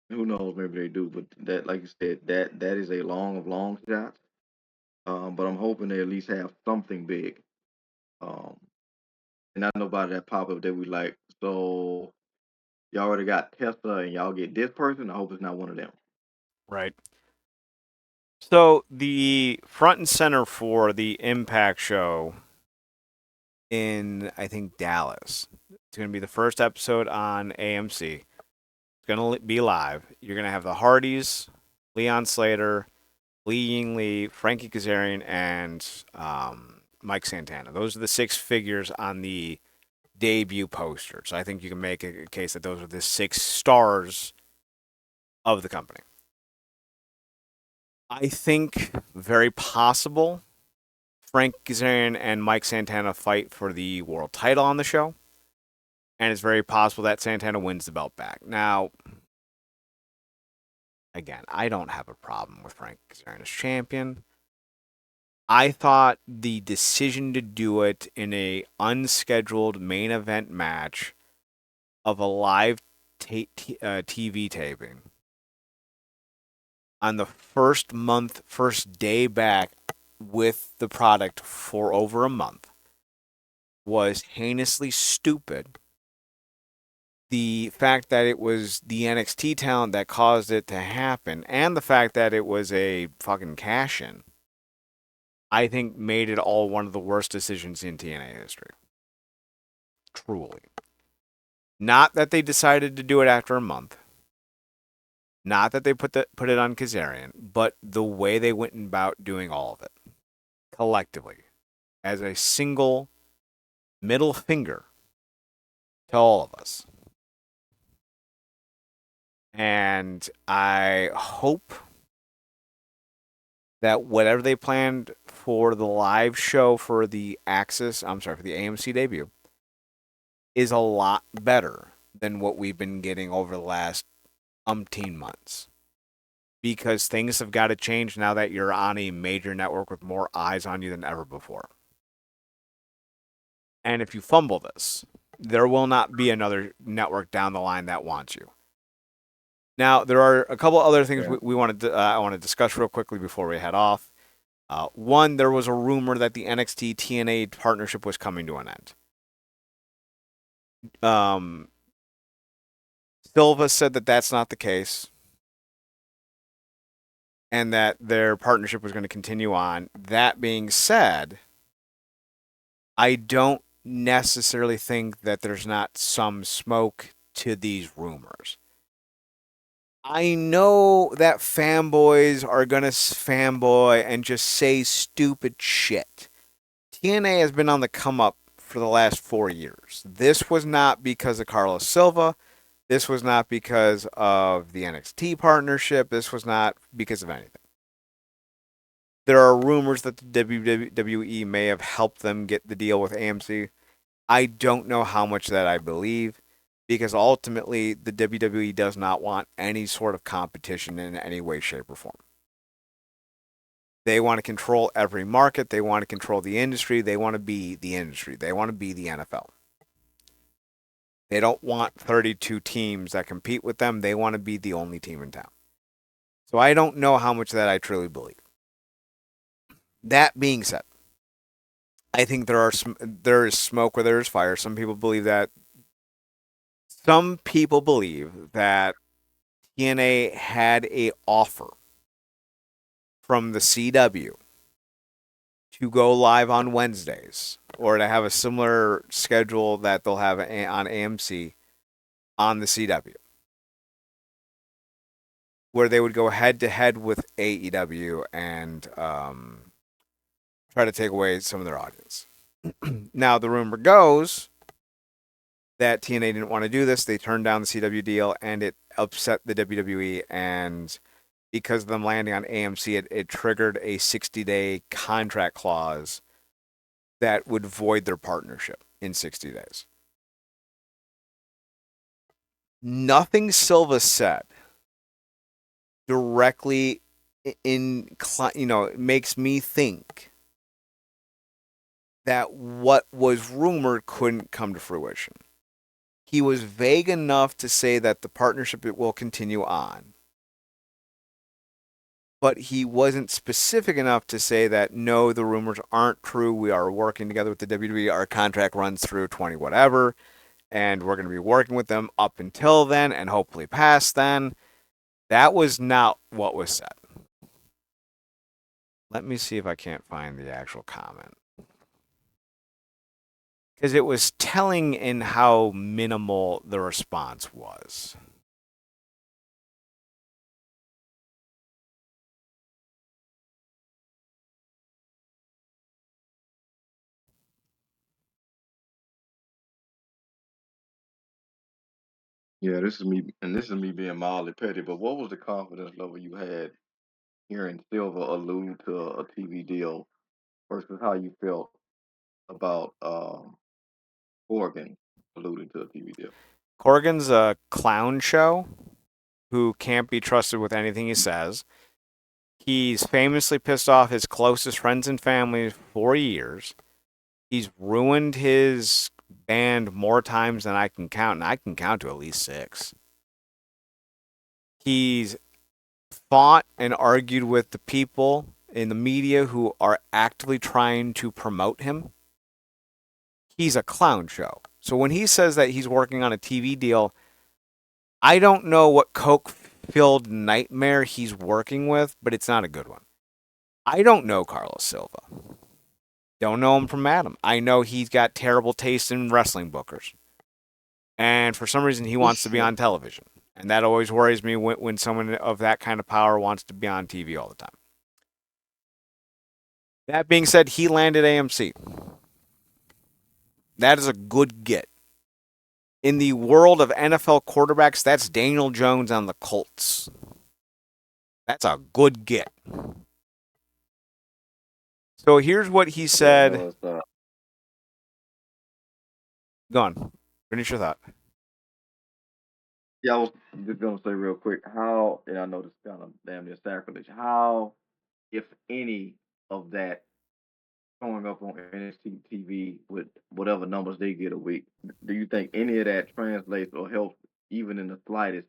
Who knows? Maybe they do, but that, like you said, that is a long of long shots. But I'm hoping they at least have something big. Um, and not nobody that pop up that we like. So y'all already got Tessa and y'all get this person. I hope it's not one of them. Right. So the front and center for the Impact show in, I think, Dallas. It's going to be the first episode on AMC. It's going to be live. You're going to have the Hardys, Leon Slater, Lee Ying Lee, Frankie Kazarian, and Mike Santana. Those are the six figures on the debut poster. So I think you can make a case that those are the six stars of the company. I think very possible Frank Kazarian and Mike Santana fight for the world title on the show. And it's very possible that Santana wins the belt back. Now, again, I don't have a problem with Frank Kazarian as champion. I thought the decision to do it in a unscheduled main event match of a live TV taping on the first day back with the product for over a month was heinously stupid. The fact that it was the NXT talent that caused it to happen, and the fact that it was a fucking cash in, I think made it all one of the worst decisions in TNA history. Truly. Not that they decided to do it after a month. Not that they put it on Kazarian, but the way they went about doing all of it collectively as a single middle finger to all of us. And I hope that whatever they planned for the live show for the for the AMC debut, is a lot better than what we've been getting over the last umpteen months. Because things have got to change now that you're on a major network with more eyes on you than ever before. And if you fumble this, there will not be another network down the line that wants you. Now, there are a couple other things Yeah. we wanted to, I want to discuss real quickly before we head off. One, there was a rumor that the NXT TNA partnership was coming to an end. Silva said that that's not the case, and that their partnership was going to continue on. That being said, I don't necessarily think that there's not some smoke to these rumors. I know that fanboys are going to fanboy and just say stupid shit. TNA has been on the come up for the last 4 years. This was not because of Carlos Silva. This was not because of the NXT partnership. This was not because of anything. There are rumors that the WWE may have helped them get the deal with AMC. I don't know how much that I believe, because ultimately the WWE does not want any sort of competition in any way, shape, or form. They want to control every market. They want to control the industry. They want to be the industry. They want to be the NFL. They don't want 32 teams that compete with them. They want to be the only team in town. So I don't know how much that I truly believe. That being said, I think there is smoke where there is fire. Some people believe that TNA had a offer from the CW to go live on Wednesdays, or to have a similar schedule that they'll have on AMC on the CW, where they would go head to head with AEW and try to take away some of their audience. Now, the rumor goes that TNA didn't want to do this. They turned down the CW deal, and it upset the WWE. And because of them landing on AMC, it triggered a 60-day contract clause that would void their partnership in 60 days. Nothing Silva said directly makes me think that what was rumored couldn't come to fruition. He was vague enough to say that the partnership will continue on, but he wasn't specific enough to say that no, the rumors aren't true. We are working together with the WWE. Our contract runs through 20 whatever, and we're going to be working with them up until then and hopefully past then. That was not what was said. Let me see if I can't find the actual comment, because it was telling in how minimal the response was. Yeah, this is me, and this is me being mildly petty. But what was the confidence level you had hearing Silva allude to a TV deal versus how you felt about Morgan alluding to a TV deal? Corgan's a clown show who can't be trusted with anything he says. He's famously pissed off his closest friends and family for years. He's ruined his band more times than I can count, and I can count to at least 6. He's fought and argued with the people in the media who are actively trying to promote him. He's a clown show. So when he says that he's working on a TV deal, I don't know what coke-filled nightmare he's working with, but it's not a good one. I don't know Carlos Silva. Don't know him from Adam. I know he's got terrible taste in wrestling bookers. And for some reason, he wants to be on television. And that always worries me when someone of that kind of power wants to be on TV all the time. That being said, he landed AMC. That is a good get. In the world of NFL quarterbacks, that's Daniel Jones on the Colts. That's a good get. So here's what he Yeah, I said. know it's Go on. Finish your thought. yeah, I was just gonna say real quick how, and I know this kind of damn near sacrilege. How, if any, of that showing up on NXT TV with whatever numbers they get a week, do you think any of that translates or helps even in the slightest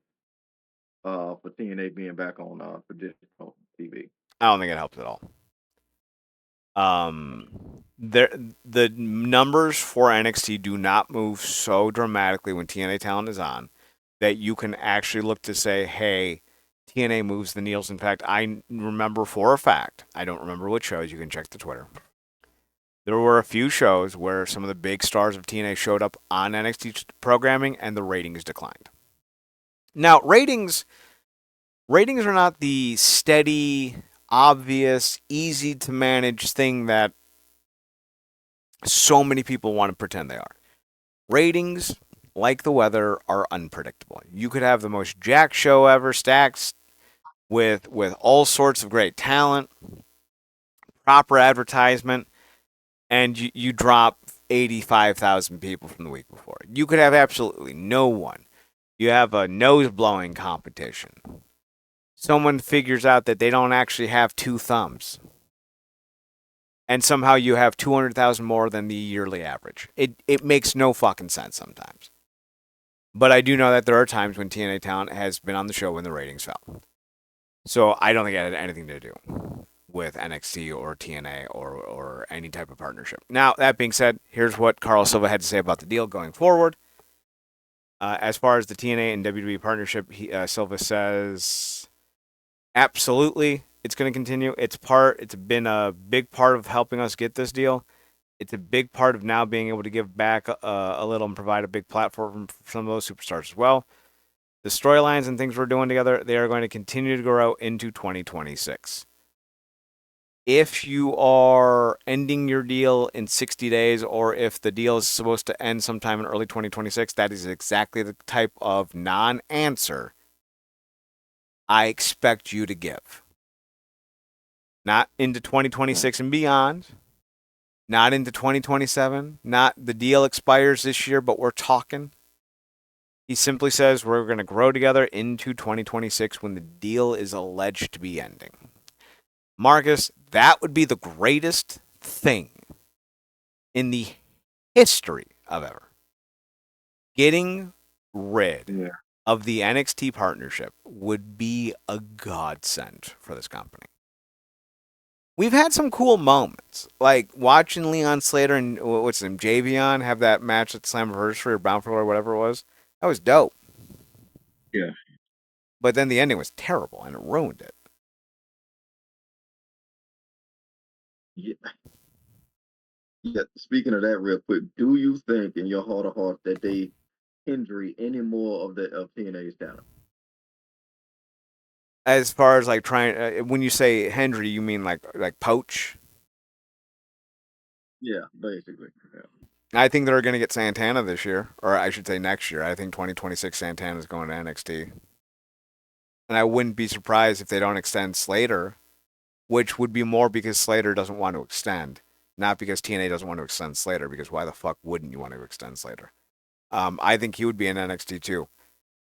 for TNA being back on traditional TV? I don't think it helps at all. There the numbers for NXT do not move so dramatically when TNA talent is on that you can actually look to say, hey, TNA moves the needles. In fact, I remember for a fact, I don't remember what shows, you can check the Twitter. There were a few shows where some of the big stars of TNA showed up on NXT programming and the ratings declined. Now, ratings are not the steady, obvious, easy to manage thing that so many people want to pretend they are. Ratings, like the weather, are unpredictable. You could have the most jack show ever, stacked with all sorts of great talent, proper advertisement, and you drop 85,000 people from the week before. You could have absolutely no one. You have a nose blowing competition. Someone figures out that they don't actually have two thumbs. And somehow you have 200,000 more than the yearly average. It makes no fucking sense sometimes. But I do know that there are times when TNA talent has been on the show when the ratings fell. So I don't think it had anything to do with NXT or TNA or any type of partnership. Now, that being said, here's what Carl Silva had to say about the deal going forward. As far as the TNA and WWE partnership, Silva says, absolutely, it's going to continue. It's been a big part of helping us get this deal. It's a big part of now being able to give back a little and provide a big platform for some of those superstars as well. The storylines and things we're doing together, they are going to continue to grow into 2026. If you are ending your deal in 60 days or if the deal is supposed to end sometime in early 2026, that is exactly the type of non answer I expect you to give. Not into 2026 and beyond, not into 2027, not the deal expires this year, but we're talking. He simply says we're going to grow together into 2026 when the deal is alleged to be ending. Marcus, that would be the greatest thing in the history of ever. Getting rid of the NXT partnership would be a godsend for this company. We've had some cool moments, like watching Leon Slater and what's his name, Javion, have that match at Slammiversary or Bound or whatever it was. That was dope. Yeah. But then the ending was terrible and it ruined it. Yeah. Yeah. Speaking of that, real quick, do you think in your heart of hearts that they hinder any more of TNA's talent? As far as like trying, when you say Hendry, you mean like poach? Yeah, basically. Yeah. I think they're going to get Santana this year, or I should say next year. I think 2026 Santana is going to NXT. And I wouldn't be surprised if they don't extend Slater, which would be more because Slater doesn't want to extend, not because TNA doesn't want to extend Slater, because why the fuck wouldn't you want to extend Slater? I think he would be in NXT too.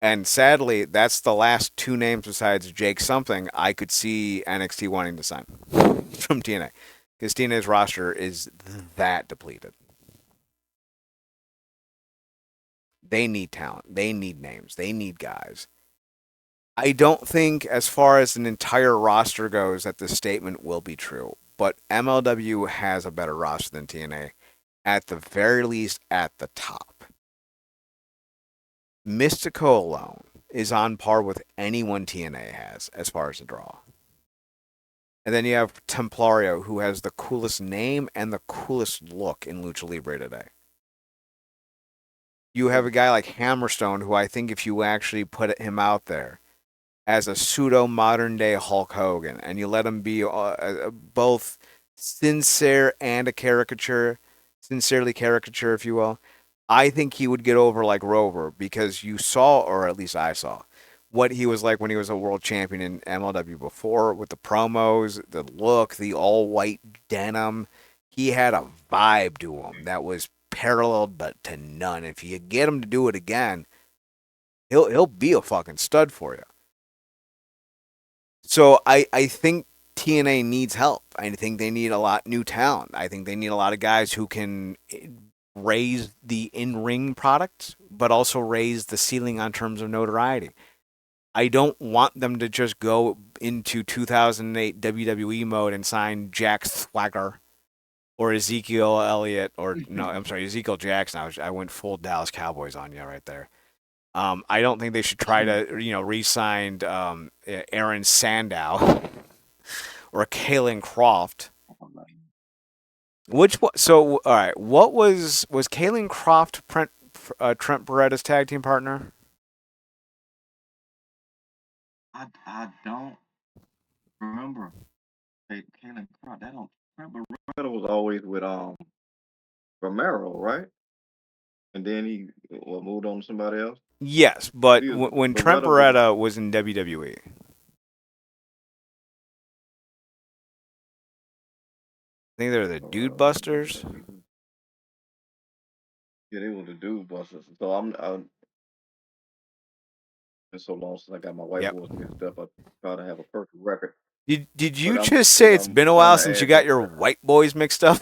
And sadly, that's the last two names besides Jake something I could see NXT wanting to sign from TNA. Because TNA's roster is that depleted. They need talent. They need names. They need guys. I don't think, as far as an entire roster goes, that this statement will be true. But MLW has a better roster than TNA, at the very least at the top. Mystico alone is on par with anyone TNA has as far as the draw. And then you have Templario, who has the coolest name and the coolest look in Lucha Libre today. You have a guy like Hammerstone, who I think if you actually put him out there as a pseudo modern day Hulk Hogan, and you let him be both sincere and a caricature, sincerely caricature, if you will, I think he would get over like Rover because you saw, or at least I saw, what he was like when he was a world champion in MLW before with the promos, the look, the all white denim. He had a vibe to him that was paralleled but to none. If you get him to do it again, he'll be a fucking stud for you. So I think TNA needs help. I think they need a lot new talent. I think they need a lot of guys who can raise the in-ring product, but also raise the ceiling on terms of notoriety. I don't want them to just go into 2008 WWE mode and sign Jack Swagger or Ezekiel Elliott or no, I'm sorry, Ezekiel Jackson. I went full Dallas Cowboys on you right there. I don't think they should try to, re-sign Aaron Sandow or Kalen Croft. So all right, what was Kalen Croft Trent Beretta's tag team partner? I don't remember. Hey, Kalen Croft. I don't remember. Romero was always with Romero, right? And then he moved on to somebody else. Yes, but He was, when Trent Beretta was Beretta was in WWE, I think they were the Dude Busters. yeah, they were the dude busters. So been so long since I got my Yep. whiteboards mixed up. I try to have a perfect record. Did you But just say it's I'm been a trying while to since you add got that. your white boys mixed up?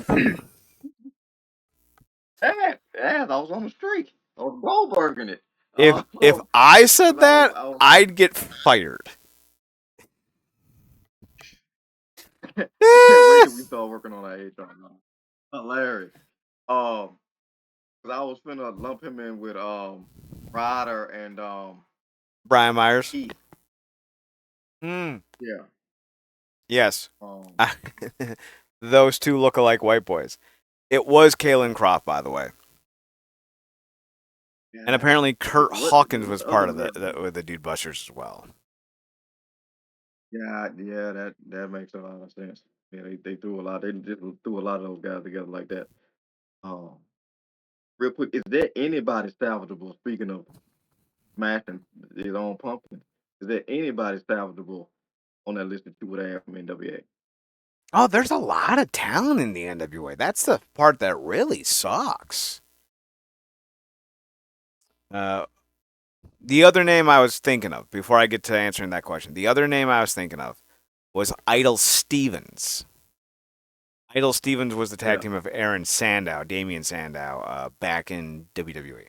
Yeah, I was on the streak. I was Goldberging it. If I said 'Cause I was, that, I was I'd get fired. I can't wait till we start working on our HR now. Hilarious. Um, 'Cause I was finna lump him in with Ryder and Brian Myers. Keith. Hmm. Yeah. Yes. Um, Those two look-alike white boys. It was Kalen Croft, by the way. And yeah. apparently Kurt Hawkins What was the other part of name? the Dude Busters as well. Yeah. That makes a lot of sense. Yeah, they threw a lot. They just threw a lot of those guys together like that. Um, Real quick, is there anybody salvageable? Speaking of smashing his own pumpkin, is there anybody salvageable on that list that you would have from NWA? Oh, there's a lot of talent in the NWA. That's the part that really sucks. Uh, the other name I was thinking of, before I get to answering that question, the other name I was thinking of was Idol Stevens. Idol Stevens was the tag Yeah. team of Aaron Sandow, Damian Sandow, back in WWE.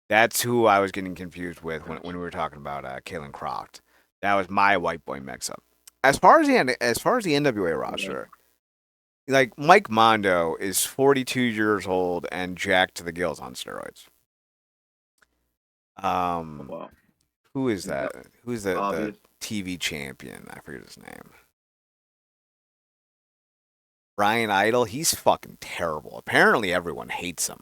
That's who I was getting confused with when Gotcha. we were talking about Kalen Croft. That was my white boy mix-up. As far as the NWA Yeah. roster, like Mike Mondo is 42 years old and jacked to the gills on steroids. Oh, Um, wow. who is It's that? Who's the obvious. TV champion? I forget his name. Ryan Idol. He's fucking terrible. Apparently, everyone hates him.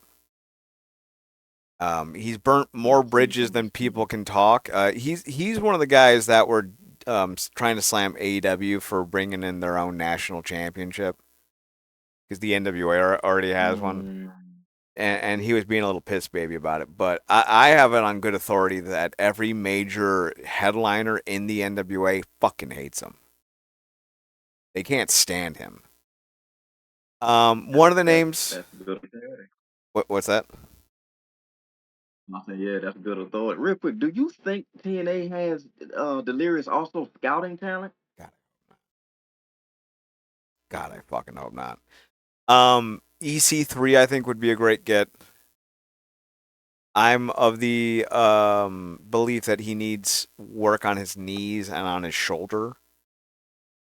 He's burnt Yeah, more I've seen bridges some. than people can talk. He's one of the guys that were trying to slam AEW for bringing in their own national championship because the NWA already has one, Mm, and he was being a little piss baby about it. But I have it on good authority that every major headliner in the NWA fucking hates him. They can't stand him. One of the names. that's good authority. What's that? I say, yeah, that's good authority. Real quick, do you think TNA has Delirious also scouting talent? God, God, I fucking hope not. EC3 I think would be a great get. I'm of the belief that he needs work on his knees and on his shoulder,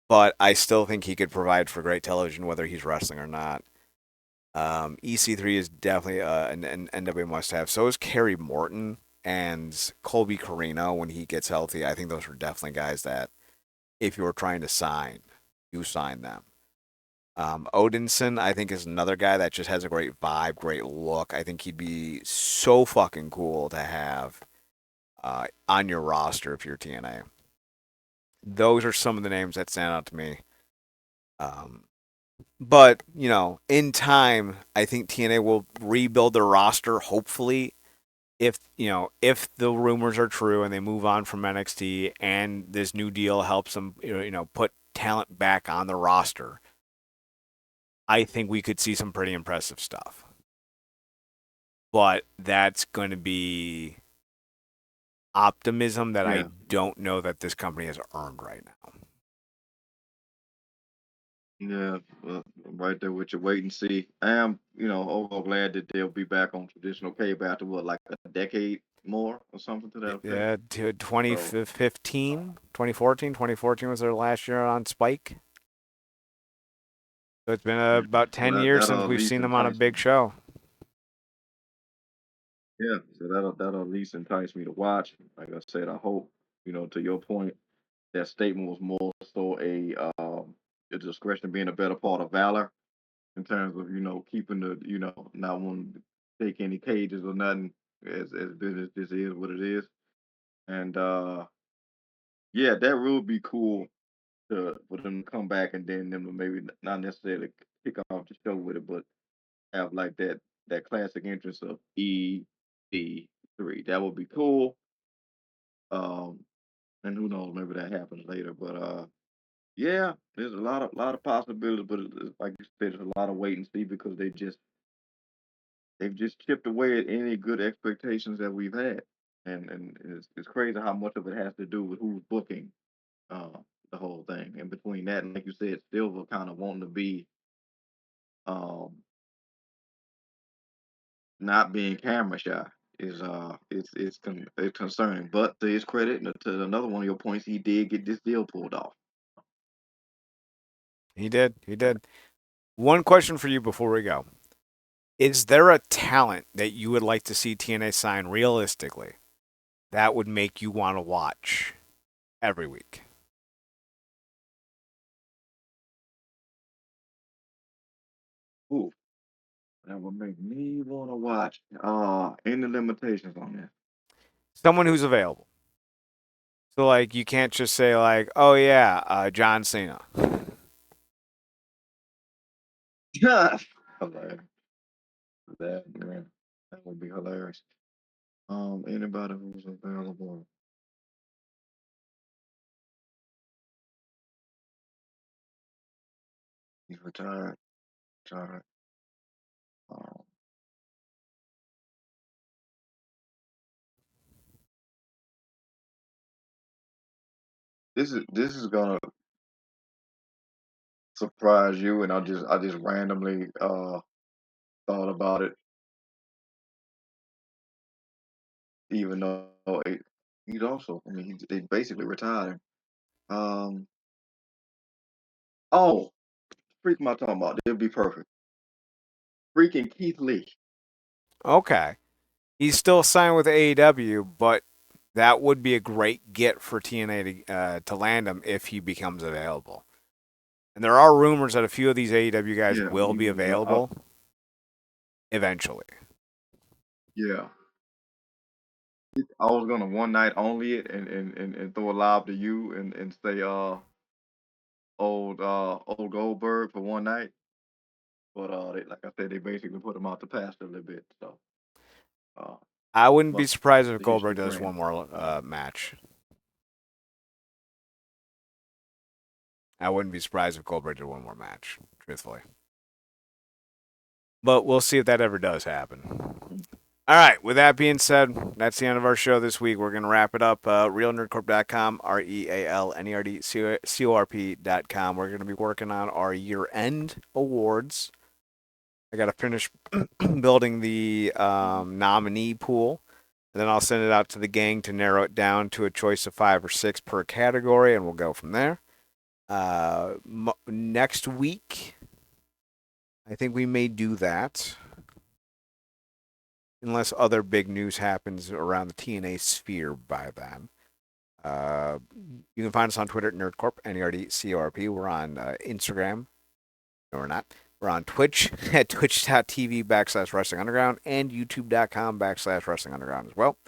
but I still think he could provide for great television whether he's wrestling or not. EC3 is definitely an NWA must-have. So is Kerry Morton and Colby Carino when he gets healthy. I think those are definitely guys that if you were trying to sign, you sign them. Odinson, I think, is another guy that just has a great vibe, great look. I think he'd be so fucking cool to have on your roster if you're TNA. Those are some of the names that stand out to me. Um, But, in time, I think TNA will rebuild their roster, hopefully, if the rumors are true and they move on from NXT and this new deal helps them, put talent back on the roster. I think we could see some pretty impressive stuff. But that's going to be optimism that I Yeah, don't know that this company has earned right now. yeah, well, I'm right there with you. Wait and see. I am, overall glad that they'll be back on traditional cable after what, like a decade more or something to that effect. Yeah, to So 2015, 2014. 2014 was their last year on Spike. So it's been yeah, about so 10 years since that'll at we've least seen them on a entice big me. show. Yeah, so that'll at least entice me to watch. Like I said, I hope, to your point, that statement was more so a discretion being a better part of valor in terms of, keeping the, not wanting to take any cages or nothing as business this is what it is. And yeah, that would be cool for them to come back and then them to maybe not necessarily kick off the show with it, but have like that classic entrance of EC3. That would be cool. Um, and who knows, maybe that happens later. But yeah, there's a lot of possibilities, but like you said, there's a lot of wait and see because they've just chipped away at any good expectations that we've had, and it's crazy how much of it has to do with who's booking uh, the whole thing. And between that and like you said, Silver kind of wanting to be um, not being camera shy is it's concerning. But to his credit, and to another one of your points, he did get this deal pulled off. He did. He did. One question for you before we go. Is there a talent that you would like to see TNA sign realistically that would make you want to watch every week? Ooh, that would make me want to watch. Any limitations on that? Someone who's available. So, like, you can't just say, like, oh, yeah, John Cena. Hilarious. That man, that would be hilarious. Anybody who's available, he's retired. Retired. Um, this is gonna surprise you, and I just randomly thought about it, even though he's also, I mean, they basically retired him. Um, oh, freak am I talking about? It'll be perfect. Freaking Keith Lee. Okay. He's still signed with AEW, but that would be a great get for TNA to land him if he becomes available. And there are rumors that a few of these AEW guys Yeah, will he be was. available eventually. Yeah, I was gonna one night only it and throw a lob to you and say old Goldberg for one night, but like I said, they basically put him out the pasture a little bit. So uh, I wouldn't be must surprised if the history Goldberg does grant one him. more match. I wouldn't be surprised if Goldberg did one more match, truthfully. But we'll see if that ever does happen. All right. With that being said, that's the end of our show this week. We're going to wrap it up. RealNerdCorp.com, RealNerdCorp.com. We're going to be working on our year-end awards. I got to finish building the nominee pool, and then I'll send it out to the gang to narrow it down to a choice of 5 or 6 per category, and we'll go from there. Next week, I think we may do that, unless other big news happens around the TNA sphere by then. Uh, you can find us on Twitter at NerdCorp, NERDCORP. We're on Instagram. No, we're not. We're on Twitch at twitch.tv/Wrestling Underground and youtube.com/Wrestling Underground as well.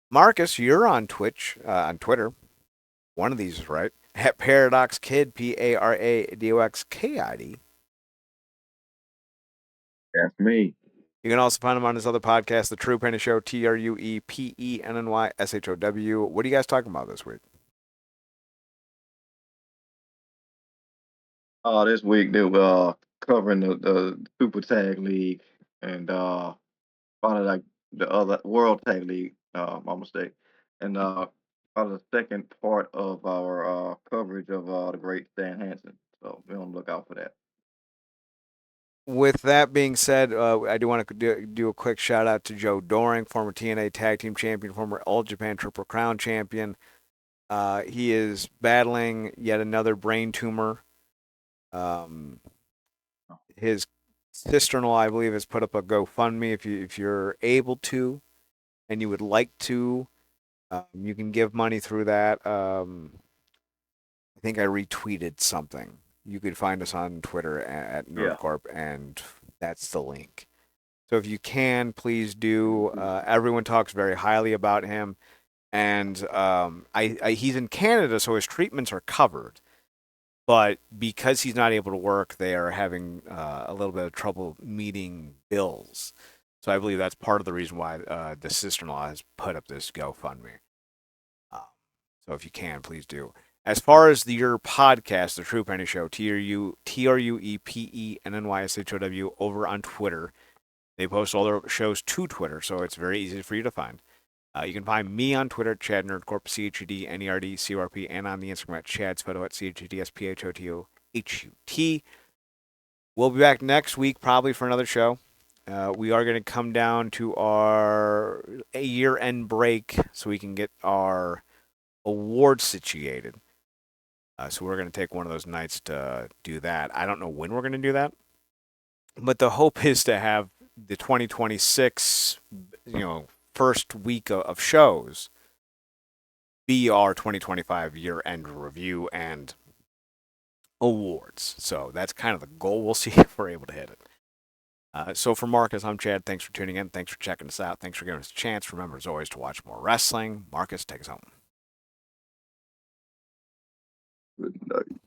Marcus, you're on Twitch, on Twitter. One of these is right. At Paradox Kid, PARADOXKID. That's me. You can also find him on his other podcast, The True Penny Show, TruePennyShow. What are you guys talking about this week? This week they were covering the Super Tag League and probably like the other World Tag League. My mistake. And probably the second part of our coverage of the great Stan Hansen. So be on the lookout for that. With that being said, I do want to do a quick shout out to Joe Doring, former TNA Tag Team Champion, former All Japan Triple Crown Champion. He is battling yet another brain tumor. His sister-in-law, I believe, has put up a GoFundMe. If you're able to, and you would like to, you can give money through that. I think I retweeted something. You could find us on Twitter at Yeah. NerdCorp, and that's the link. So if you can, please do. Everyone talks very highly about him, and he's in Canada, so his treatments are covered. But because he's not able to work, they are having a little bit of trouble meeting bills. So I believe that's part of the reason why the sister-in-law has put up this GoFundMe. Um, so if you can, please do. As far as your podcast, The True Penny Show, TruePennyShow, over on Twitter. They post all their shows to Twitter, so it's very easy for you to find. You can find me on Twitter at Chad Nerdcorp, ChedNerdCorp, and on the Instagram at ChadSphoto at ChedSphotohut. We'll be back next week, probably for another show. We are going to come down to our year-end break so we can get our awards situated. So we're going to take one of those nights to do that. I don't know when we're going to do that, but the hope is to have the 2026, first week of shows be our 2025 year-end review and awards. So that's kind of the goal. We'll see if we're able to hit it. So for Marcus, I'm Chad. Thanks for tuning in. Thanks for checking us out. Thanks for giving us a chance. Remember, as always, to watch more wrestling. Marcus, take us home. Good night.